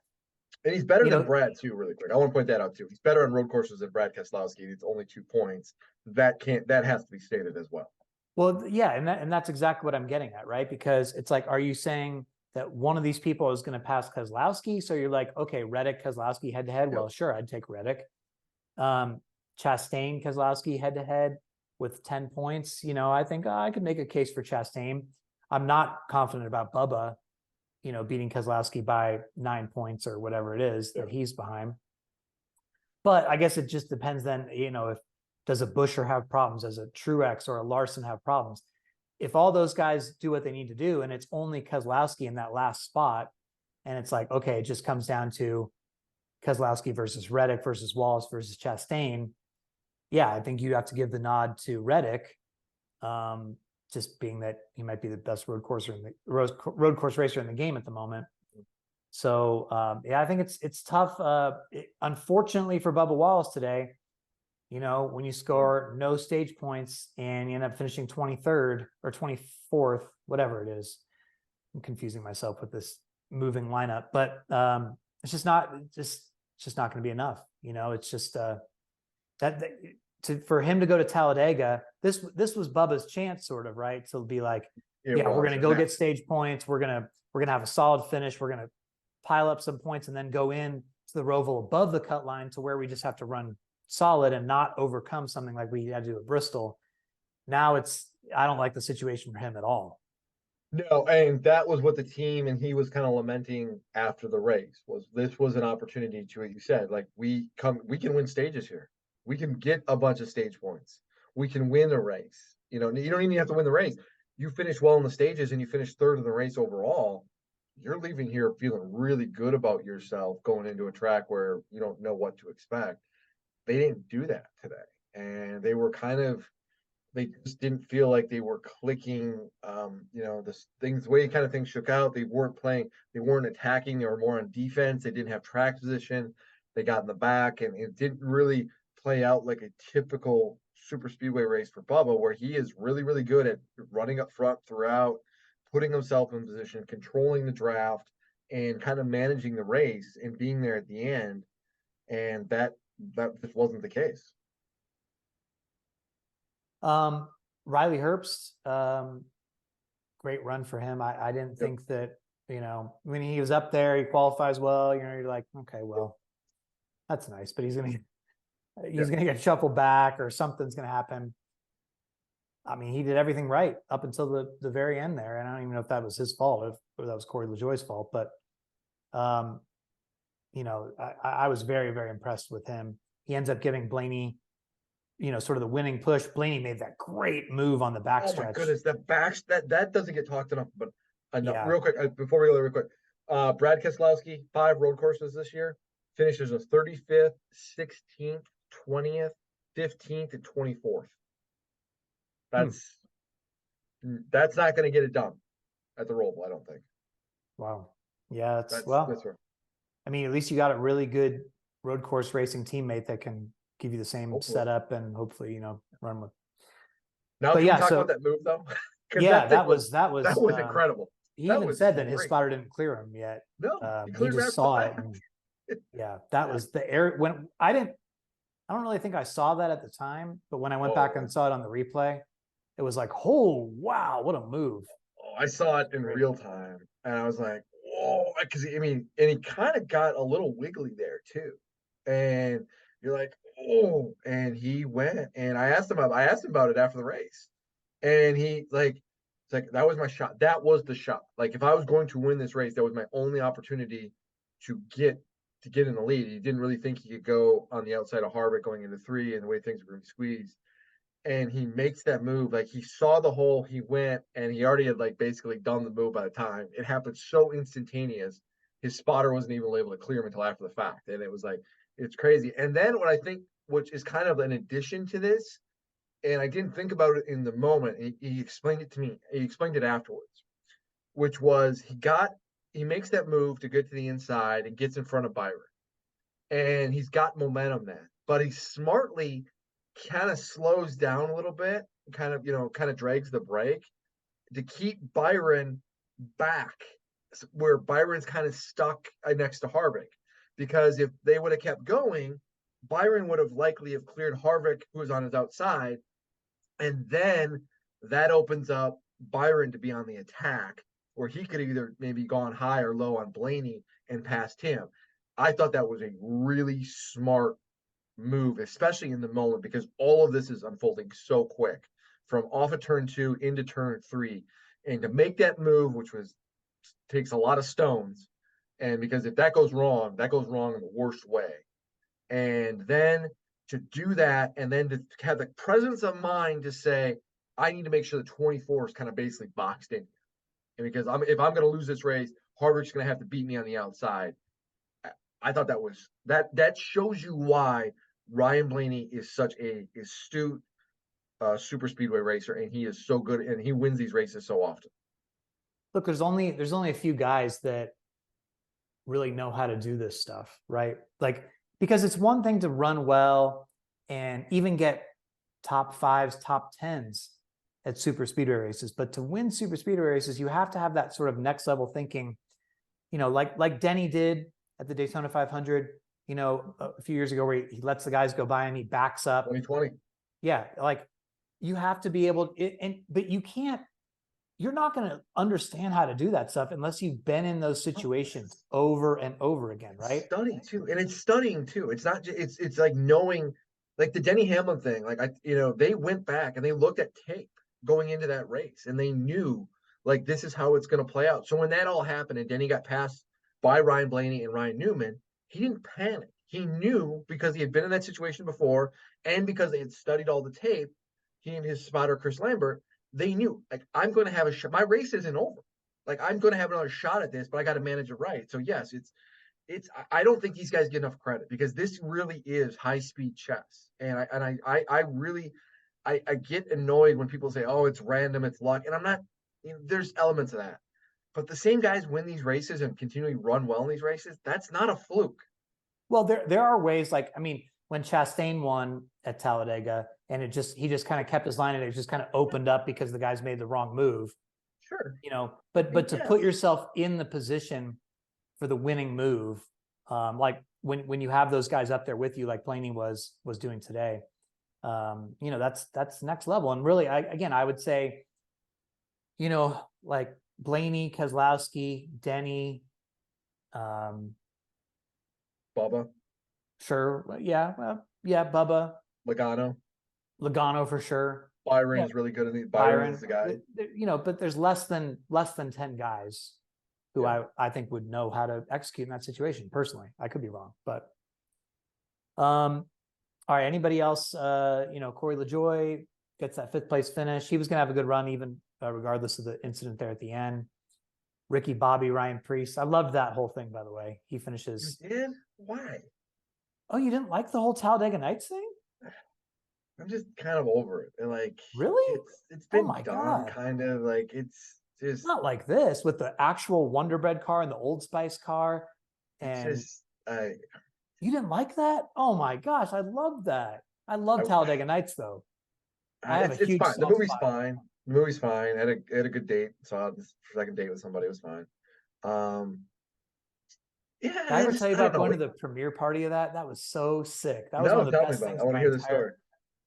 And he's better than Brad too, really quick. I want to point that out too. He's better on road courses than Brad Keselowski. It's only 2 points. That has to be stated as well. Well, yeah, and that's exactly what I'm getting at, right? Because it's like, are you saying that one of these people is going to pass Keselowski? So you're like, okay, Reddick, Keselowski head to head. Well, sure, I'd take Reddick. Chastain, Keselowski head to head with 10 points. I think I could make a case for Chastain. I'm not confident about Bubba, beating Keselowski by 9 points or whatever it is that he's behind. But I guess it just depends then, if does a Buescher have problems? Does a Truex or a Larson have problems? If all those guys do what they need to do and it's only Keselowski in that last spot, and it's like, okay, it just comes down to Keselowski versus Reddick versus Wallace versus Chastain. Yeah, I think you have to give the nod to Reddick, just being that he might be the best road course racer in the game at the moment. So I think it's tough. Unfortunately for Bubba Wallace today, when you score no stage points and you end up finishing 23rd or 24th, whatever it is. I'm confusing myself with this moving lineup, but it's just not going to be enough. It's just for him to go to Talladega. This was Bubba's chance, sort of, right? To be like, we're going to go get stage points. We're going to have a solid finish. We're going to pile up some points and then go in to the Roval above the cut line to where we just have to run solid and not overcome something like we had to do at Bristol. Now I don't like the situation for him at all. No, and that was what the team and he was kind of lamenting after the race this was an opportunity to, what you said, like we can win stages here. We can get a bunch of stage points. We can win a race. You don't even have to win the race. You finish well in the stages and you finish 3rd in the race overall. You're leaving here feeling really good about yourself going into a track where you don't know what to expect. They didn't do that today. And they were they just didn't feel like they were clicking, the way kind of things shook out. They weren't attacking, they were more on defense. They didn't have track position. They got in the back, and it didn't really play out like a typical super speedway race for Bubba, where he is really, really good at running up front throughout, putting himself in position, controlling the draft, and kind of managing the race and being there at the end. And that just wasn't the case. Riley Herbst, great run for him. I didn't think that, when he was up there, he qualifies well, you're like, okay, well, that's nice, but he's going to get shuffled back or something's going to happen. I mean, he did everything right up until the very end there. And I don't even know if that was his fault, or that was Corey LaJoie's fault, but, I was very, very impressed with him. He ends up giving Blaney, sort of the winning push. Blaney made that great move on the backstretch. Oh my goodness, that doesn't get talked enough, but enough. Real quick, before we go real quick, Brad Keselowski, 5 road courses this year, finishes a 35th, 16th, 20th, 15th, and 24th. That's not going to get it done at the Roval, I don't think. Wow. Yeah, that's right. I mean, at least you got a really good road course racing teammate that can give you the same setup and hopefully, run with. Now, can we talk about that move though? Yeah, that was incredible. He even said that his spotter didn't clear him yet. No, he just saw it. And, that was the air when I don't really think I saw that at the time, but when I went back and saw it on the replay, it was like, oh wow, what a move. Oh, I saw it in real time and I was like, whoa, because and he kind of got a little wiggly there too. And you're like, oh, and he went and I asked him about it after the race. And it's like, that was my shot. That was the shot. Like if I was going to win this race, that was my only opportunity to get in the lead. He didn't really think he could go on the outside of Harvick going into 3 and the way things were going to be squeezed. and he makes that move. Like he saw the hole, he went, and he already had like basically done the move by the time. It happened so instantaneous. His spotter wasn't even able to clear him until after the fact. And it was like, it's crazy. And then what I think, which is kind of an addition to this, and I didn't think about it in the moment, he explained it to me. He explained it afterwards, which was he makes that move to get to the inside and gets in front of Byron. And he's got momentum then, but he smartly kind of slows down a little bit, kind of drags the brake to keep Byron back where Byron's kind of stuck next to Harvick. Because if they would have kept going, Byron would have likely have cleared Harvick, who was on his outside, and then that opens up Byron to be on the attack, where he could either maybe gone high or low on Blaney and passed him. I thought that was a really smart move, especially in the moment, because all of this is unfolding so quick from off of turn 2 into turn 3. And to make that move, which takes a lot of stones, and because if that goes wrong in the worst way. And then to do that, and then to have the presence of mind to say, I need to make sure the 24 is kind of basically boxed in. And because if I'm going to lose this race, Harvick's going to have to beat me on the outside. I thought that shows you why Ryan Blaney is such a astute super speedway racer, and he is so good, and he wins these races so often. Look, there's only a few guys that really know how to do this stuff, right? Like, because it's one thing to run well and even get top 5s, top 10s at super speedway races, but to win super speedway races, you have to have that sort of next level thinking, like Denny did at the Daytona 500, a few years ago, where he lets the guys go by and he backs up. 2020. Yeah. Like, you have to be able to, but you're not going to understand how to do that stuff unless you've been in those situations over and over again, right? It's stunning too. And it's studying too. It's not just, it's like knowing, like the Denny Hamlin thing, like they went back and they looked at tape going into that race, and they knew like this is how it's going to play out. So when that all happened and Denny got passed by Ryan Blaney and Ryan Newman, he didn't panic. He knew, because he had been in that situation before, and because they had studied all the tape, he and his spotter Chris Lambert, they knew, like, I'm going to have a shot. My race isn't over. Like, I'm going to have another shot at this, but I got to manage it right. So yes, I don't think these guys get enough credit, because this really is high speed chess. And I really get annoyed when people say, oh, it's random, it's luck. And I'm not, there's elements of that. But the same guys win these races and continually run well in these races. That's not a fluke. Well, there are ways, like, I mean, when Chastain won at Talladega, and he just kind of kept his line, and it just kind of opened up because the guys made the wrong move. Sure. But to put yourself in the position for the winning move, like when you have those guys up there with you, like Blaney was doing today, that's next level. And really, I would say, like Blaney, Keselowski, Denny, Bubba. Sure. Yeah. Well, yeah. Bubba. Logano for sure. Byron's really good at it. Byron's the guy. But there's less than 10 guys who I think would know how to execute in that situation. Personally, I could be wrong, but all right. Anybody else? Corey LaJoie gets that 5th place finish. He was going to have a good run, even regardless of the incident there at the end. Ricky Bobby, Ryan Preece. I loved that whole thing, by the way. He finishes. You did? Why? Oh, you didn't like the whole Talladega Nights thing? I'm just kind of over it. And like, really, it's been done, kind of like, it's just not like this with the actual Wonder Bread car and the Old Spice car. And you didn't like that? Oh my gosh, I love that. I love Talladega Nights though. I have a huge. It's fine. The movie's fine. The movie's fine. I had a good date. Saw this second date with somebody. It was fine. Yeah. Did I ever tell you about going to the premiere party of that? That was so sick. That was one of the best things. I want to hear the story.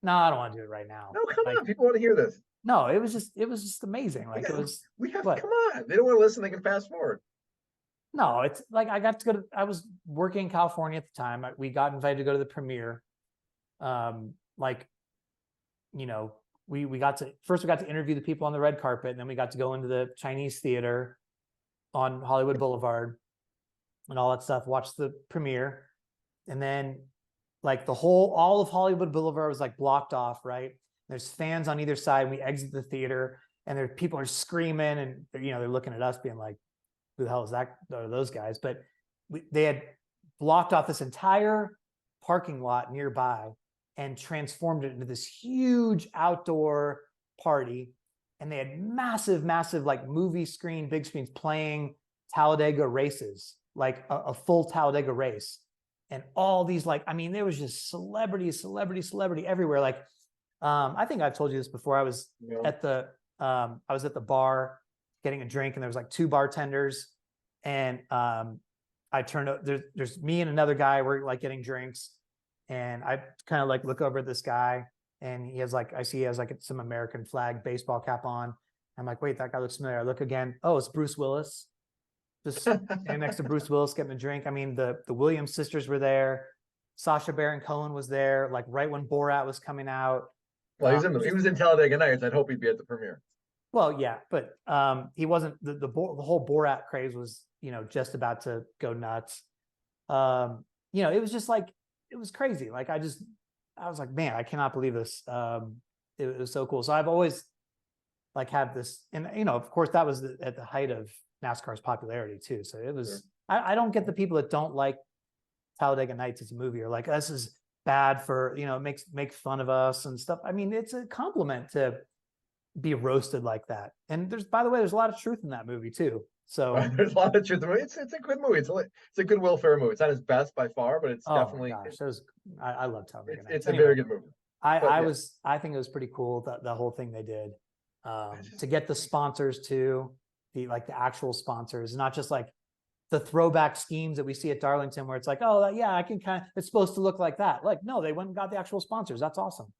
No, I don't want to do it right now. No, come on. People want to hear this. No, it was just amazing. Like, come on. They don't want to listen. They can fast forward. No, it's like I got to go I was working in California at the time. We got invited to go to the premiere. We got to interview the people on the red carpet, and then we got to go into the Chinese theater on Hollywood Boulevard and all that stuff, watch the premiere. And then like all of Hollywood Boulevard was like blocked off, right? There's fans on either side. We exit the theater, and people are screaming, and they're looking at us, being like, "Who the hell is that? Are those guys?" But they had blocked off this entire parking lot nearby and transformed it into this huge outdoor party. And they had massive, like movie screen, big screens playing Talladega races, like a full Talladega race. And all these, there was just celebrity everywhere. Like, I think I've told you this before. I was at the bar getting a drink, and there was like 2 bartenders, and I turned up, there's me and another guy, we're like getting drinks, and I kind of like look over at this guy, and he has like some American flag baseball cap on. I'm like, wait, that guy looks familiar. I look again. Oh, it's Bruce Willis. Just standing next to Bruce Willis getting a drink. I mean, the Williams sisters were there. Sacha Baron Cohen was there, like right when Borat was coming out. Well, he was in Talladega Nights. I'd hope he'd be at the premiere. Well, yeah, but he wasn't. The whole Borat craze was, just about to go nuts. It was just like, it was crazy. Like, I was like, man, I cannot believe this. It was so cool. So I've always like had this, and of course that was at the height of NASCAR's popularity too. So it was. Sure. I don't get the people that don't like Talladega Nights as a movie, or like, this is bad for, make fun of us and stuff. I mean, it's a compliment to be roasted like that. And by the way, there's a lot of truth in that movie too. So there's a lot of truth. It's a good movie. It's a good Will Ferrell movie. It's not his best by far, but it's definitely. My gosh, I love Talladega Nights. It's a very good movie. I think it was pretty cool, the whole thing they did, to get the sponsors too, the actual sponsors, not just like the throwback schemes that we see at Darlington, where it's like, oh yeah, I can it's supposed to look like that. Like, no, they went and got the actual sponsors. That's awesome.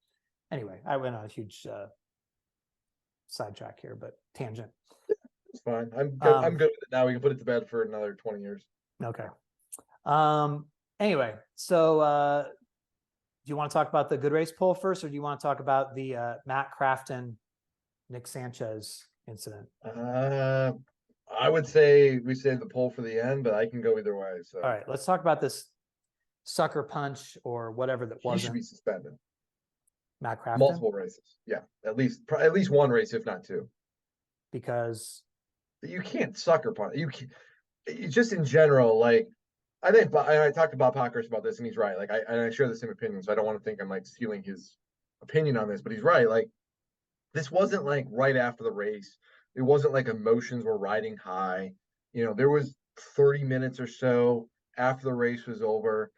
Anyway, I went on a huge sidetrack here, but tangent. It's fine. I'm good with it now. We can put it to bed for another 20 years. Okay. Anyway, so do you want to talk about the good race poll first, or do you want to talk about the Matt Crafton, Nick Sanchez incident? I would say we save the poll for the end, but I can go either way. So all right, let's talk about this sucker punch or whatever that wasn't. He should be suspended. Matt Crafton? Multiple races. Yeah, at least one race, if not 2. Because you can't sucker punch. You can't, just in general, like, I think I talked to Bob Hawkers about this, and he's right. Like, I share the same opinion, so I don't want to think I'm like stealing his opinion on this, but he's right. Like, this wasn't like right after the race. It wasn't like emotions were riding high. There was 30 minutes or so after the race was over.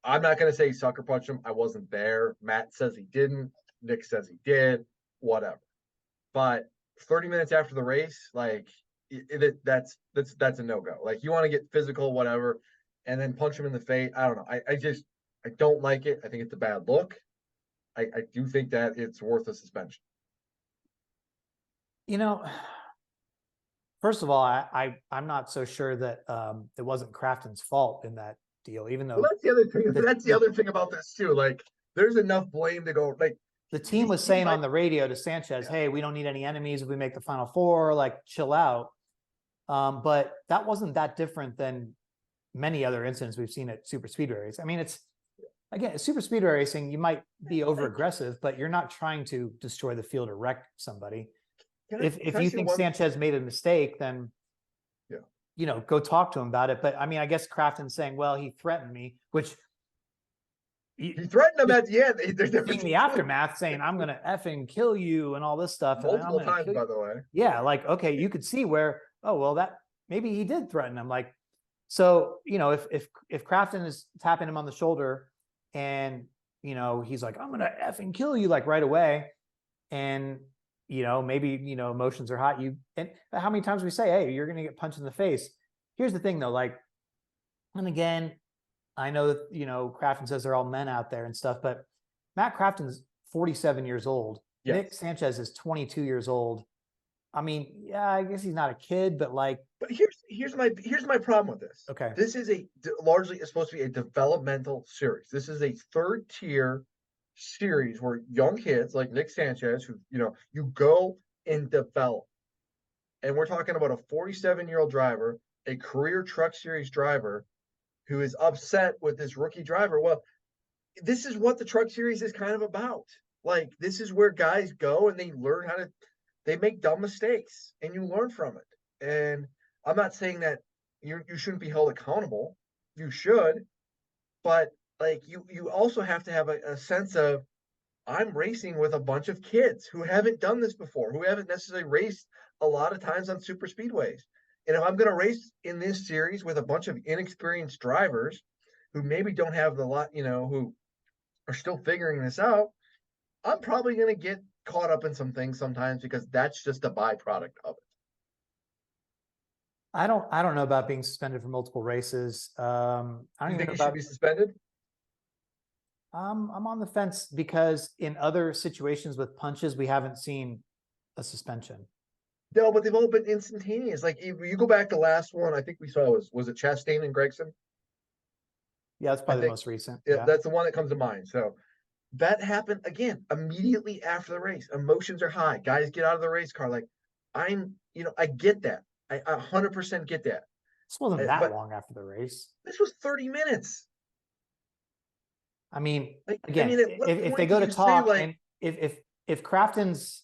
I'm not going to say sucker punch him. I wasn't there. Matt says he didn't. Nick says he did. Whatever. But 30 minutes after the race, like, that's a no-go. Like, you want to get physical, whatever, and then punch him in the face. I don't know. I don't like it. I think it's a bad look. I do think that it's worth a suspension. First of all, I'm not so sure that it wasn't Crafton's fault in that deal, even though that's the other thing. That's the other thing about this too. Like, there's enough blame to go. Like, the team was saying on the radio to Sanchez, "Hey, we don't need any enemies if we make the Final Four. Like, chill out." But that wasn't that different than many other incidents we've seen at super speedway races. I mean, it's again, super speedway racing. You might be over aggressive, but you're not trying to destroy the field or wreck somebody. If you think Sanchez made a mistake, then go talk to him about it. But I mean, I guess Crafton's saying, well, he threatened me, which he threatened him at the end. In the aftermath, saying, I'm gonna effing kill you and all this stuff. Multiple times, by the way. Yeah, like, okay, you could see where, oh well, that maybe he did threaten him. Like, so if Crafton is tapping him on the shoulder and he's like, I'm gonna effing kill you, like, right away, and maybe, emotions are hot. And how many times we say, hey, you're going to get punched in the face. Here's the thing though, like, and again, I know that, Crafton says they're all men out there and stuff, but Matt Crafton's 47 years old. Yes. Nick Sanchez is 22 years old. I mean, yeah, I guess he's not a kid, but like, but here's my problem with this. Okay. This is largely supposed to be a developmental series. This is a 3rd tier series where young kids like Nick Sanchez, who you go and develop, and we're talking about a 47-year-old driver, a career truck series driver, who is upset with this rookie driver. Well, this is what the truck series is kind of about. Like, this is where guys go and they learn how to, they make dumb mistakes and you learn from it. And I'm not saying that you shouldn't be held accountable. You should, but like you also have to have a sense of, I'm racing with a bunch of kids who haven't done this before, who haven't necessarily raced a lot of times on super speedways. And if I'm going to race in this series with a bunch of inexperienced drivers who maybe don't have the lot, who are still figuring this out, I'm probably going to get caught up in some things sometimes because that's just a byproduct of it. I don't know about being suspended for multiple races. I don't You even think know he should about. be suspended? I'm on the fence because in other situations with punches, we haven't seen a suspension. No, but they've all been instantaneous. Like, if you go back to last one, I think we saw was it Chastain and Gregson? Yeah, that's I probably the think most recent. yeah, Yeah. that's the one that comes to mind. So that happened again immediately after the race. Emotions are high. Guys get out of the race car. Like, I get that. I 100% get that. This wasn't that But long after the race. this was 30 minutes. I mean, Like, I again, mean, at what if they point do go to you say, talk like, and if Crafton's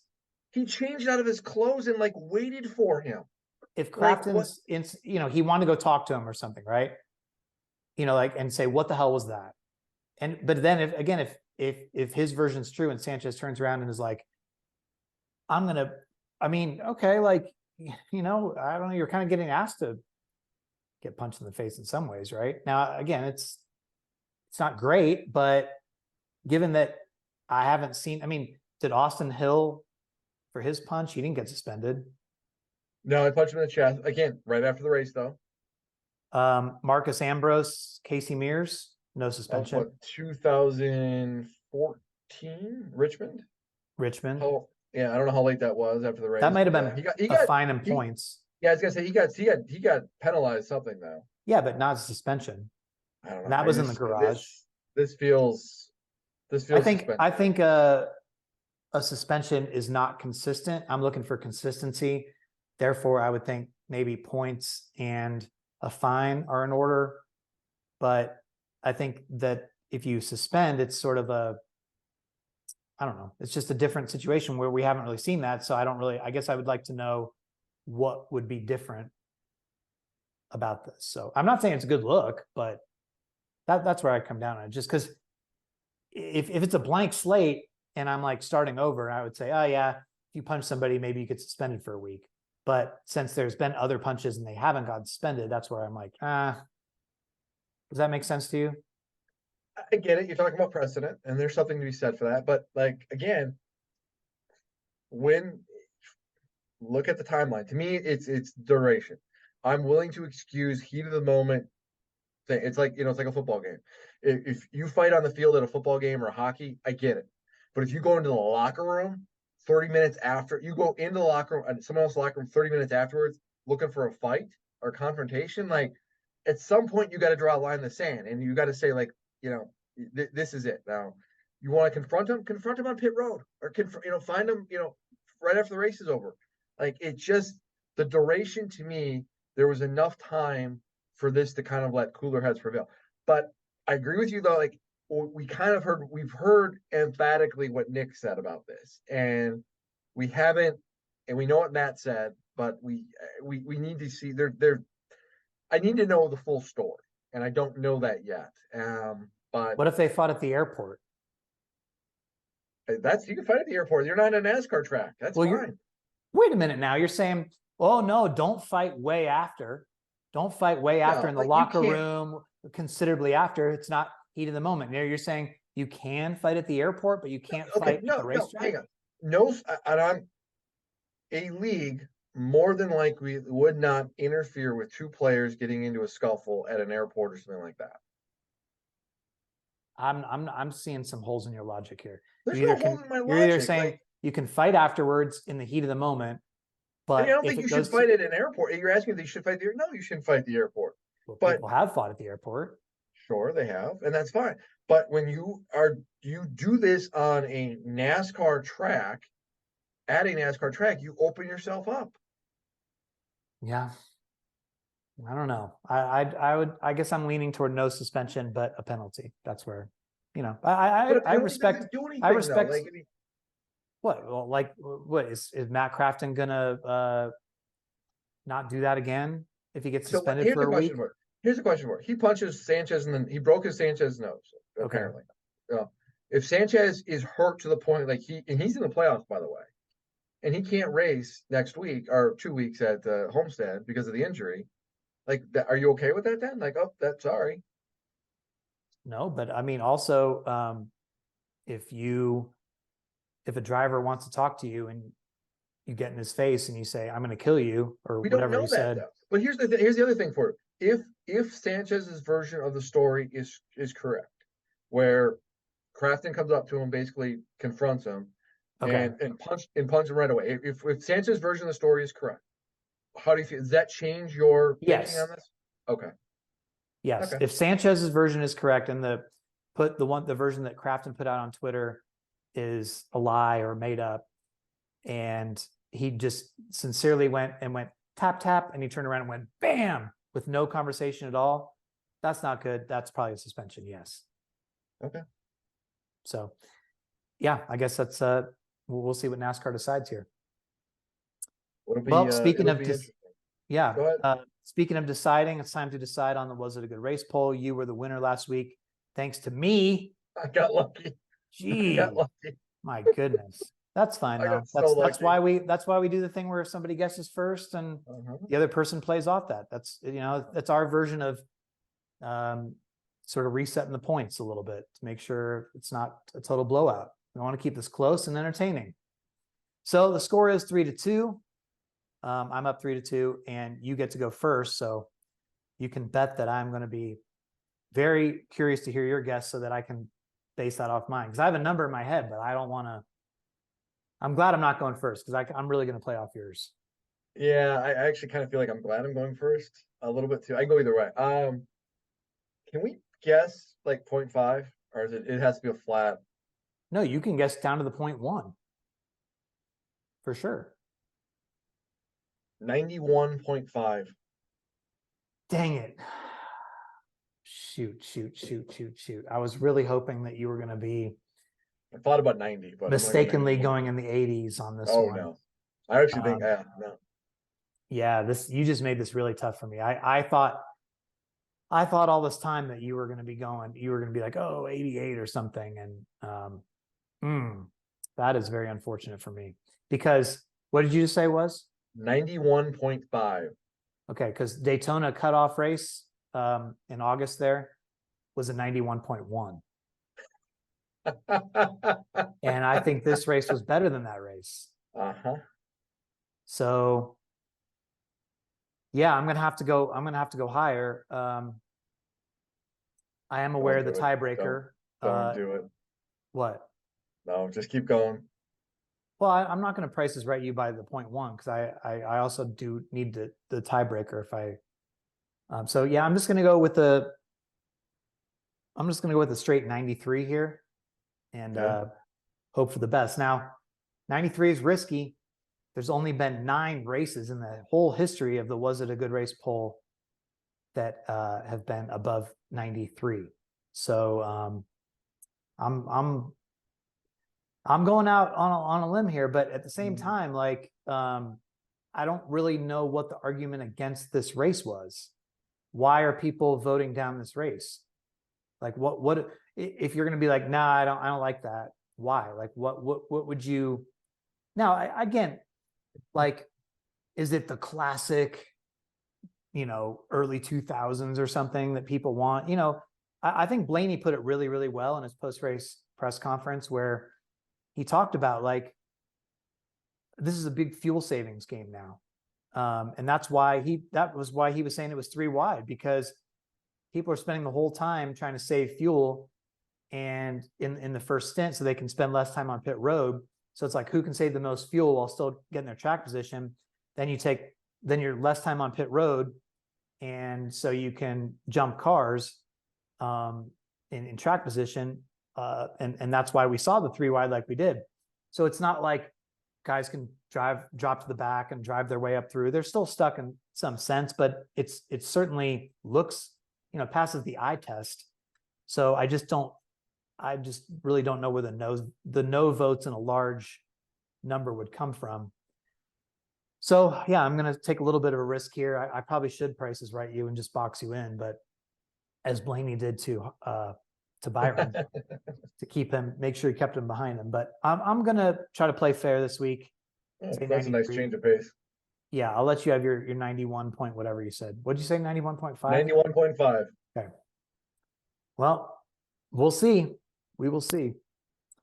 he changed out of his clothes and like waited for him? if Like, what? Crafton's in, he wanted to go talk to him or something, right? Like, and say, what the hell was that? And but then if his version's true and Sanchez turns around and is like, I mean, okay, like, I don't know, you're kind of getting asked to get punched in the face in some ways, right? Now, again, it's not great, but given that I haven't seen, I mean, did Austin Hill for his punch, he didn't get suspended. No, I punched him in the chest again right after the race, though. Marcus Ambrose, Casey Mears, no That was suspension. what, 2014 Richmond? Richmond, Oh, yeah, I don't know how late that was after the that race, might have but yeah, been a fine in he points. yeah, I was gonna say he got penalized something though. Yeah, but not a suspension. I don't And know. that I was in the just garage. this feels suspended. I think a suspension is not consistent. I'm looking for consistency. Therefore, I would think maybe points and a fine are in order. But I think that if you suspend, it's sort of I don't know, it's just a different situation where we haven't really seen that. So I guess I would like to know what would be different about this. So I'm not saying it's a good look, but that's where I come down on it. Just because if it's a blank slate and I'm like starting over, I would say, oh yeah, if you punch somebody, maybe you get suspended for a week. But since there's been other punches and they haven't gotten suspended, that's where I'm like, does that make sense to you? I get it. You're talking about precedent, and there's something to be said for that. But like again, when look at the timeline, to me, it's duration. I'm willing to excuse heat of the moment thing. It's like it's like a football game. If you fight on the field at a football game or hockey, I get it. But if you go into the locker room 30 minutes after, you go into the locker room and someone else's locker room 30 minutes afterwards looking for a fight or confrontation, like at some point you got to draw a line in the sand and you got to say, like, this is it. Now, you want to confront him on pit road or find him, right after the race is over. Like, it just, the duration to me, there was enough time for this to kind of let cooler heads prevail. But I agree with you though, like we've heard emphatically what Nick said about this, and we haven't, and we know what Matt said, but we need to see there. I need to know the full story, and I don't know that yet. But What if they fought at the airport? that's, you can fight at the airport. You're not in a NASCAR track. That's fine. Wait a minute now. You're saying, oh no, don't fight way after. Don't fight way after in the locker room, considerably after. It's not heat of the moment. You're saying you can fight at the airport, but you can't fight at the racetrack? Hang on. No, and I'm a league more than likely would not interfere with two players getting into a scuffle at an airport or something like that. I'm seeing some holes in your logic here. There's no hole in my You're either logic. saying Like, you can fight afterwards in the heat of the moment, I but don't if think it you should goes fight at an airport. You're asking if they should fight the no, you shouldn't fight the airport. well, But people have fought at the airport. sure, they have, and that's fine. But when you do this on a NASCAR track, at a NASCAR track, you open yourself up. Yeah. I don't know. I guess I'm leaning toward no suspension, but a penalty. That's where. you know, But I apparently he respect, doesn't do I anything, though. respect Like, what, well, like, what is Matt Crafton gonna not do that again if he gets so suspended here's for the a week? question for it. Here's the question for it. He punches Sanchez and then he broke his Sanchez nose, Okay. apparently. If Sanchez is hurt to the point like he's in the playoffs, by the way, and he can't race next week or 2 weeks at Homestead because of the injury, like, are you okay with that then? Like, oh, that's sorry. No, but I mean, also, if a driver wants to talk to you and you get in his face and you say, I'm going to kill you, or We don't whatever know he that said. though. But here's the other thing for it. If Sanchez's version of the story is correct, where Crafton comes up to him, basically confronts him, Okay. and punch him right away. If Sanchez's version of the story is correct, how do you feel? Does that change your thinking Yes. on this? Okay. Yes. Okay. If Sanchez's version is correct and the version that Crafton put out on Twitter is a lie or made up, and he just sincerely went tap, tap, and he turned around and went bam with no conversation at all, that's not good. That's probably a suspension. Yes. Okay. So yeah, I guess that's we'll see what NASCAR decides here. Well, speaking it'll of be interesting. yeah, Go ahead. speaking of deciding, it's time to decide on the Was It a Good Race poll. You were the winner last week, thanks to me. I got lucky. I got Gee, lucky. my goodness. That's fine I though. got so lucky. That's why we do the thing where somebody guesses first and Uh-huh. the other person plays off that. That's that's our version of sort of resetting the points a little bit to make sure it's not a total blowout. We want to keep this close and entertaining. So the score is 3-2. I'm up 3-2, and you get to go first. So you can bet that I'm going to be very curious to hear your guess so that I can base that off mine. Because I have a number in my head, but I don't want to. I'm glad I'm not going first because I'm really going to play off yours. Yeah, I actually kind of feel like I'm glad I'm going first a little bit too. I can go either way. Can we guess like 0.5, or is it has to be a flat? No, you can guess down to the 0.1 for sure. 91.5. Dang it. Shoot. I was really hoping that you were going to be I thought about 90, but mistakenly going in the 80s on this one. No. I actually think no. Yeah, you just made this really tough for me. I thought all this time that you were going to be like, oh, 88 or something. And that is very unfortunate for me because what did you just say was? 91.5. Okay, because Daytona cutoff race in August there was a 91.1. And I think this race was better than that race. Uh-huh. So yeah, I'm gonna have to go higher. I am aware of the tiebreaker. Don't do it. What? No, just keep going. Well, I'm not going to price this right you by the 0.1 because I also do need the tiebreaker if I. So yeah, I'm just going to go with a straight 93 here, and hope for the best. Now, 93 is risky. There's only been 9 races in the whole history of the Was It a Good Race poll that have been above 93. So I'm going out on a limb here, but at the same time, like I don't really know what the argument against this race was. Why are people voting down this race? Like what if you're going to be like, nah, I don't like that. Why? Like what would you? Now again, like, is it the classic, early 2000s or something that people want? I think Blaney put it really, really well in his post-race press conference where he talked about like, this is a big fuel savings game now. And that was why he was saying it was 3 wide, because people are spending the whole time trying to save fuel and in the first stint so they can spend less time on pit road. So it's like, who can save the most fuel while still getting their track position? Then you're less time on pit road. And so you can jump cars in track position. And that's why we saw the 3 wide like we did. So it's not like guys can drop to the back and drive their way up through. They're still stuck in some sense, but it certainly looks, passes the eye test. So I I just really don't know where the no votes in a large number would come from. So yeah, I'm going to take a little bit of a risk here. I probably should Price is Right you and just box you in, but as Blaney did to Byron to keep him, make sure he kept him behind him. But I'm going to try to play fair this week. Oh, Say that's a nice 93. change of pace. Yeah, I'll let you have your 91 point, whatever you said. What'd you say, 91.5? 91.5. Okay. Well, we'll see. We will see.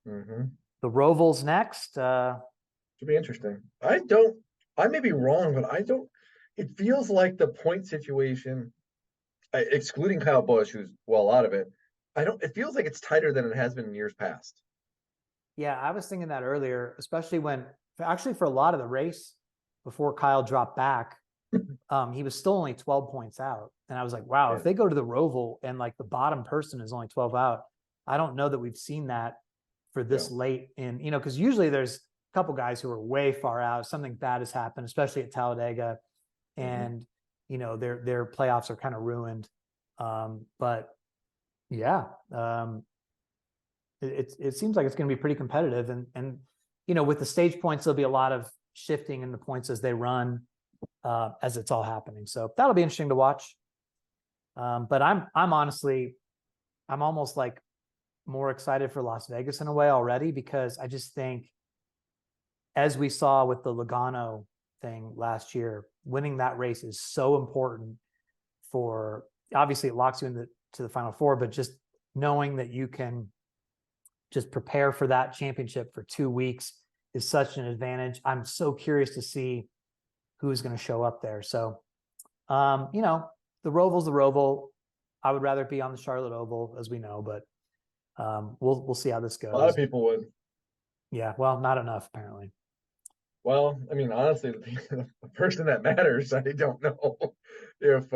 Mm-hmm. The Rovals next. Should be interesting. I may be wrong, but it feels like the point situation, excluding Kyle Busch, who's well out of it, it feels like it's tighter than it has been in years past. Yeah, I was thinking that earlier, especially actually for a lot of the race before Kyle dropped back, he was still only 12 points out. And I was like, wow, if they go to the Roval and like the bottom person is only 12 out, I don't know that we've seen that for this late in, because usually there's a couple guys who are way far out. Something bad has happened, especially at Talladega, and their playoffs are kind of ruined. But yeah, it seems like it's going to be pretty competitive, and with the stage points, there'll be a lot of shifting in the points as they run, as it's all happening. So that'll be interesting to watch. But I'm almost like more excited for Las Vegas in a way already, because I just think, as we saw with the Logano thing last year, winning that race is so important for, obviously it locks you to the Final Four, but just knowing that you can just prepare for that championship for 2 weeks is such an advantage. I'm so curious to see who's going to show up there. So, the Roval's the Roval. I would rather be on the Charlotte Oval, as we know, but we'll see how this goes. A lot of people would. Yeah, well, not enough apparently. Well, I mean, honestly, the person that matters, I don't know if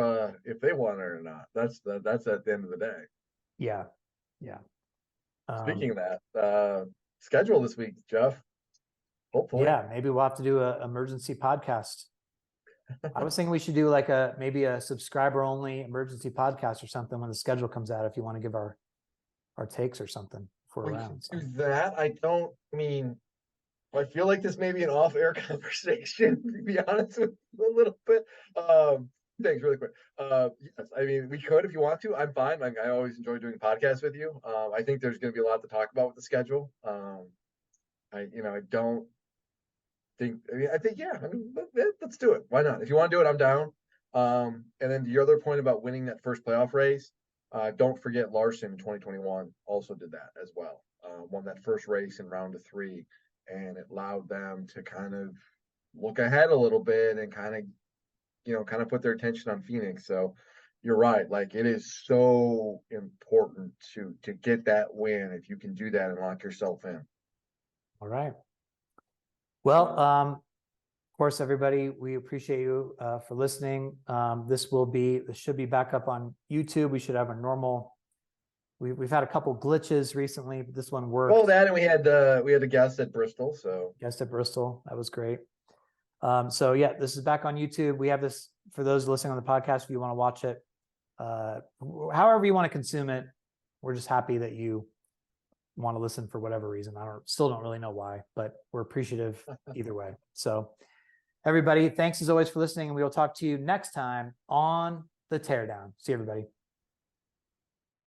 they want it or not. That's at the end of the day. Yeah. Speaking of that, schedule this week, Jeff. Hopefully. Yeah, maybe we'll have to do an emergency podcast. I was thinking we should do maybe a subscriber only emergency podcast or something when the schedule comes out, if you want to give our takes or something for around. So. That I feel like this may be an off-air conversation, to be honest with you a little bit. Thanks, really quick. Yes, I mean, we could if you want to. I'm fine. I always enjoy doing podcasts with you. I think there's going to be a lot to talk about with the schedule. I don't think. I think yeah. Let's do it. Why not? If you want to do it, I'm down. And then the other point about winning that first playoff race, don't forget Larson in 2021 also did that as well. Won that first race in round of 3, and it allowed them to kind of look ahead a little bit and kind of put their attention on Phoenix. So you're right. Like, it is so important to get that win if you can do that and lock yourself in. All right. Well, of course, everybody, we appreciate you for listening. This should be back up on YouTube. We should have a normal. We've had a couple glitches recently, but this one worked. Well, that, and we had a guest at Bristol. That was great. So yeah, this is back on YouTube. We have this for those listening on the podcast. If you want to watch it, however you want to consume it, we're just happy that you want to listen for whatever reason. Still don't really know why, but we're appreciative either way. So everybody, thanks as always for listening, and we will talk to you next time on the Teardown. See you, everybody.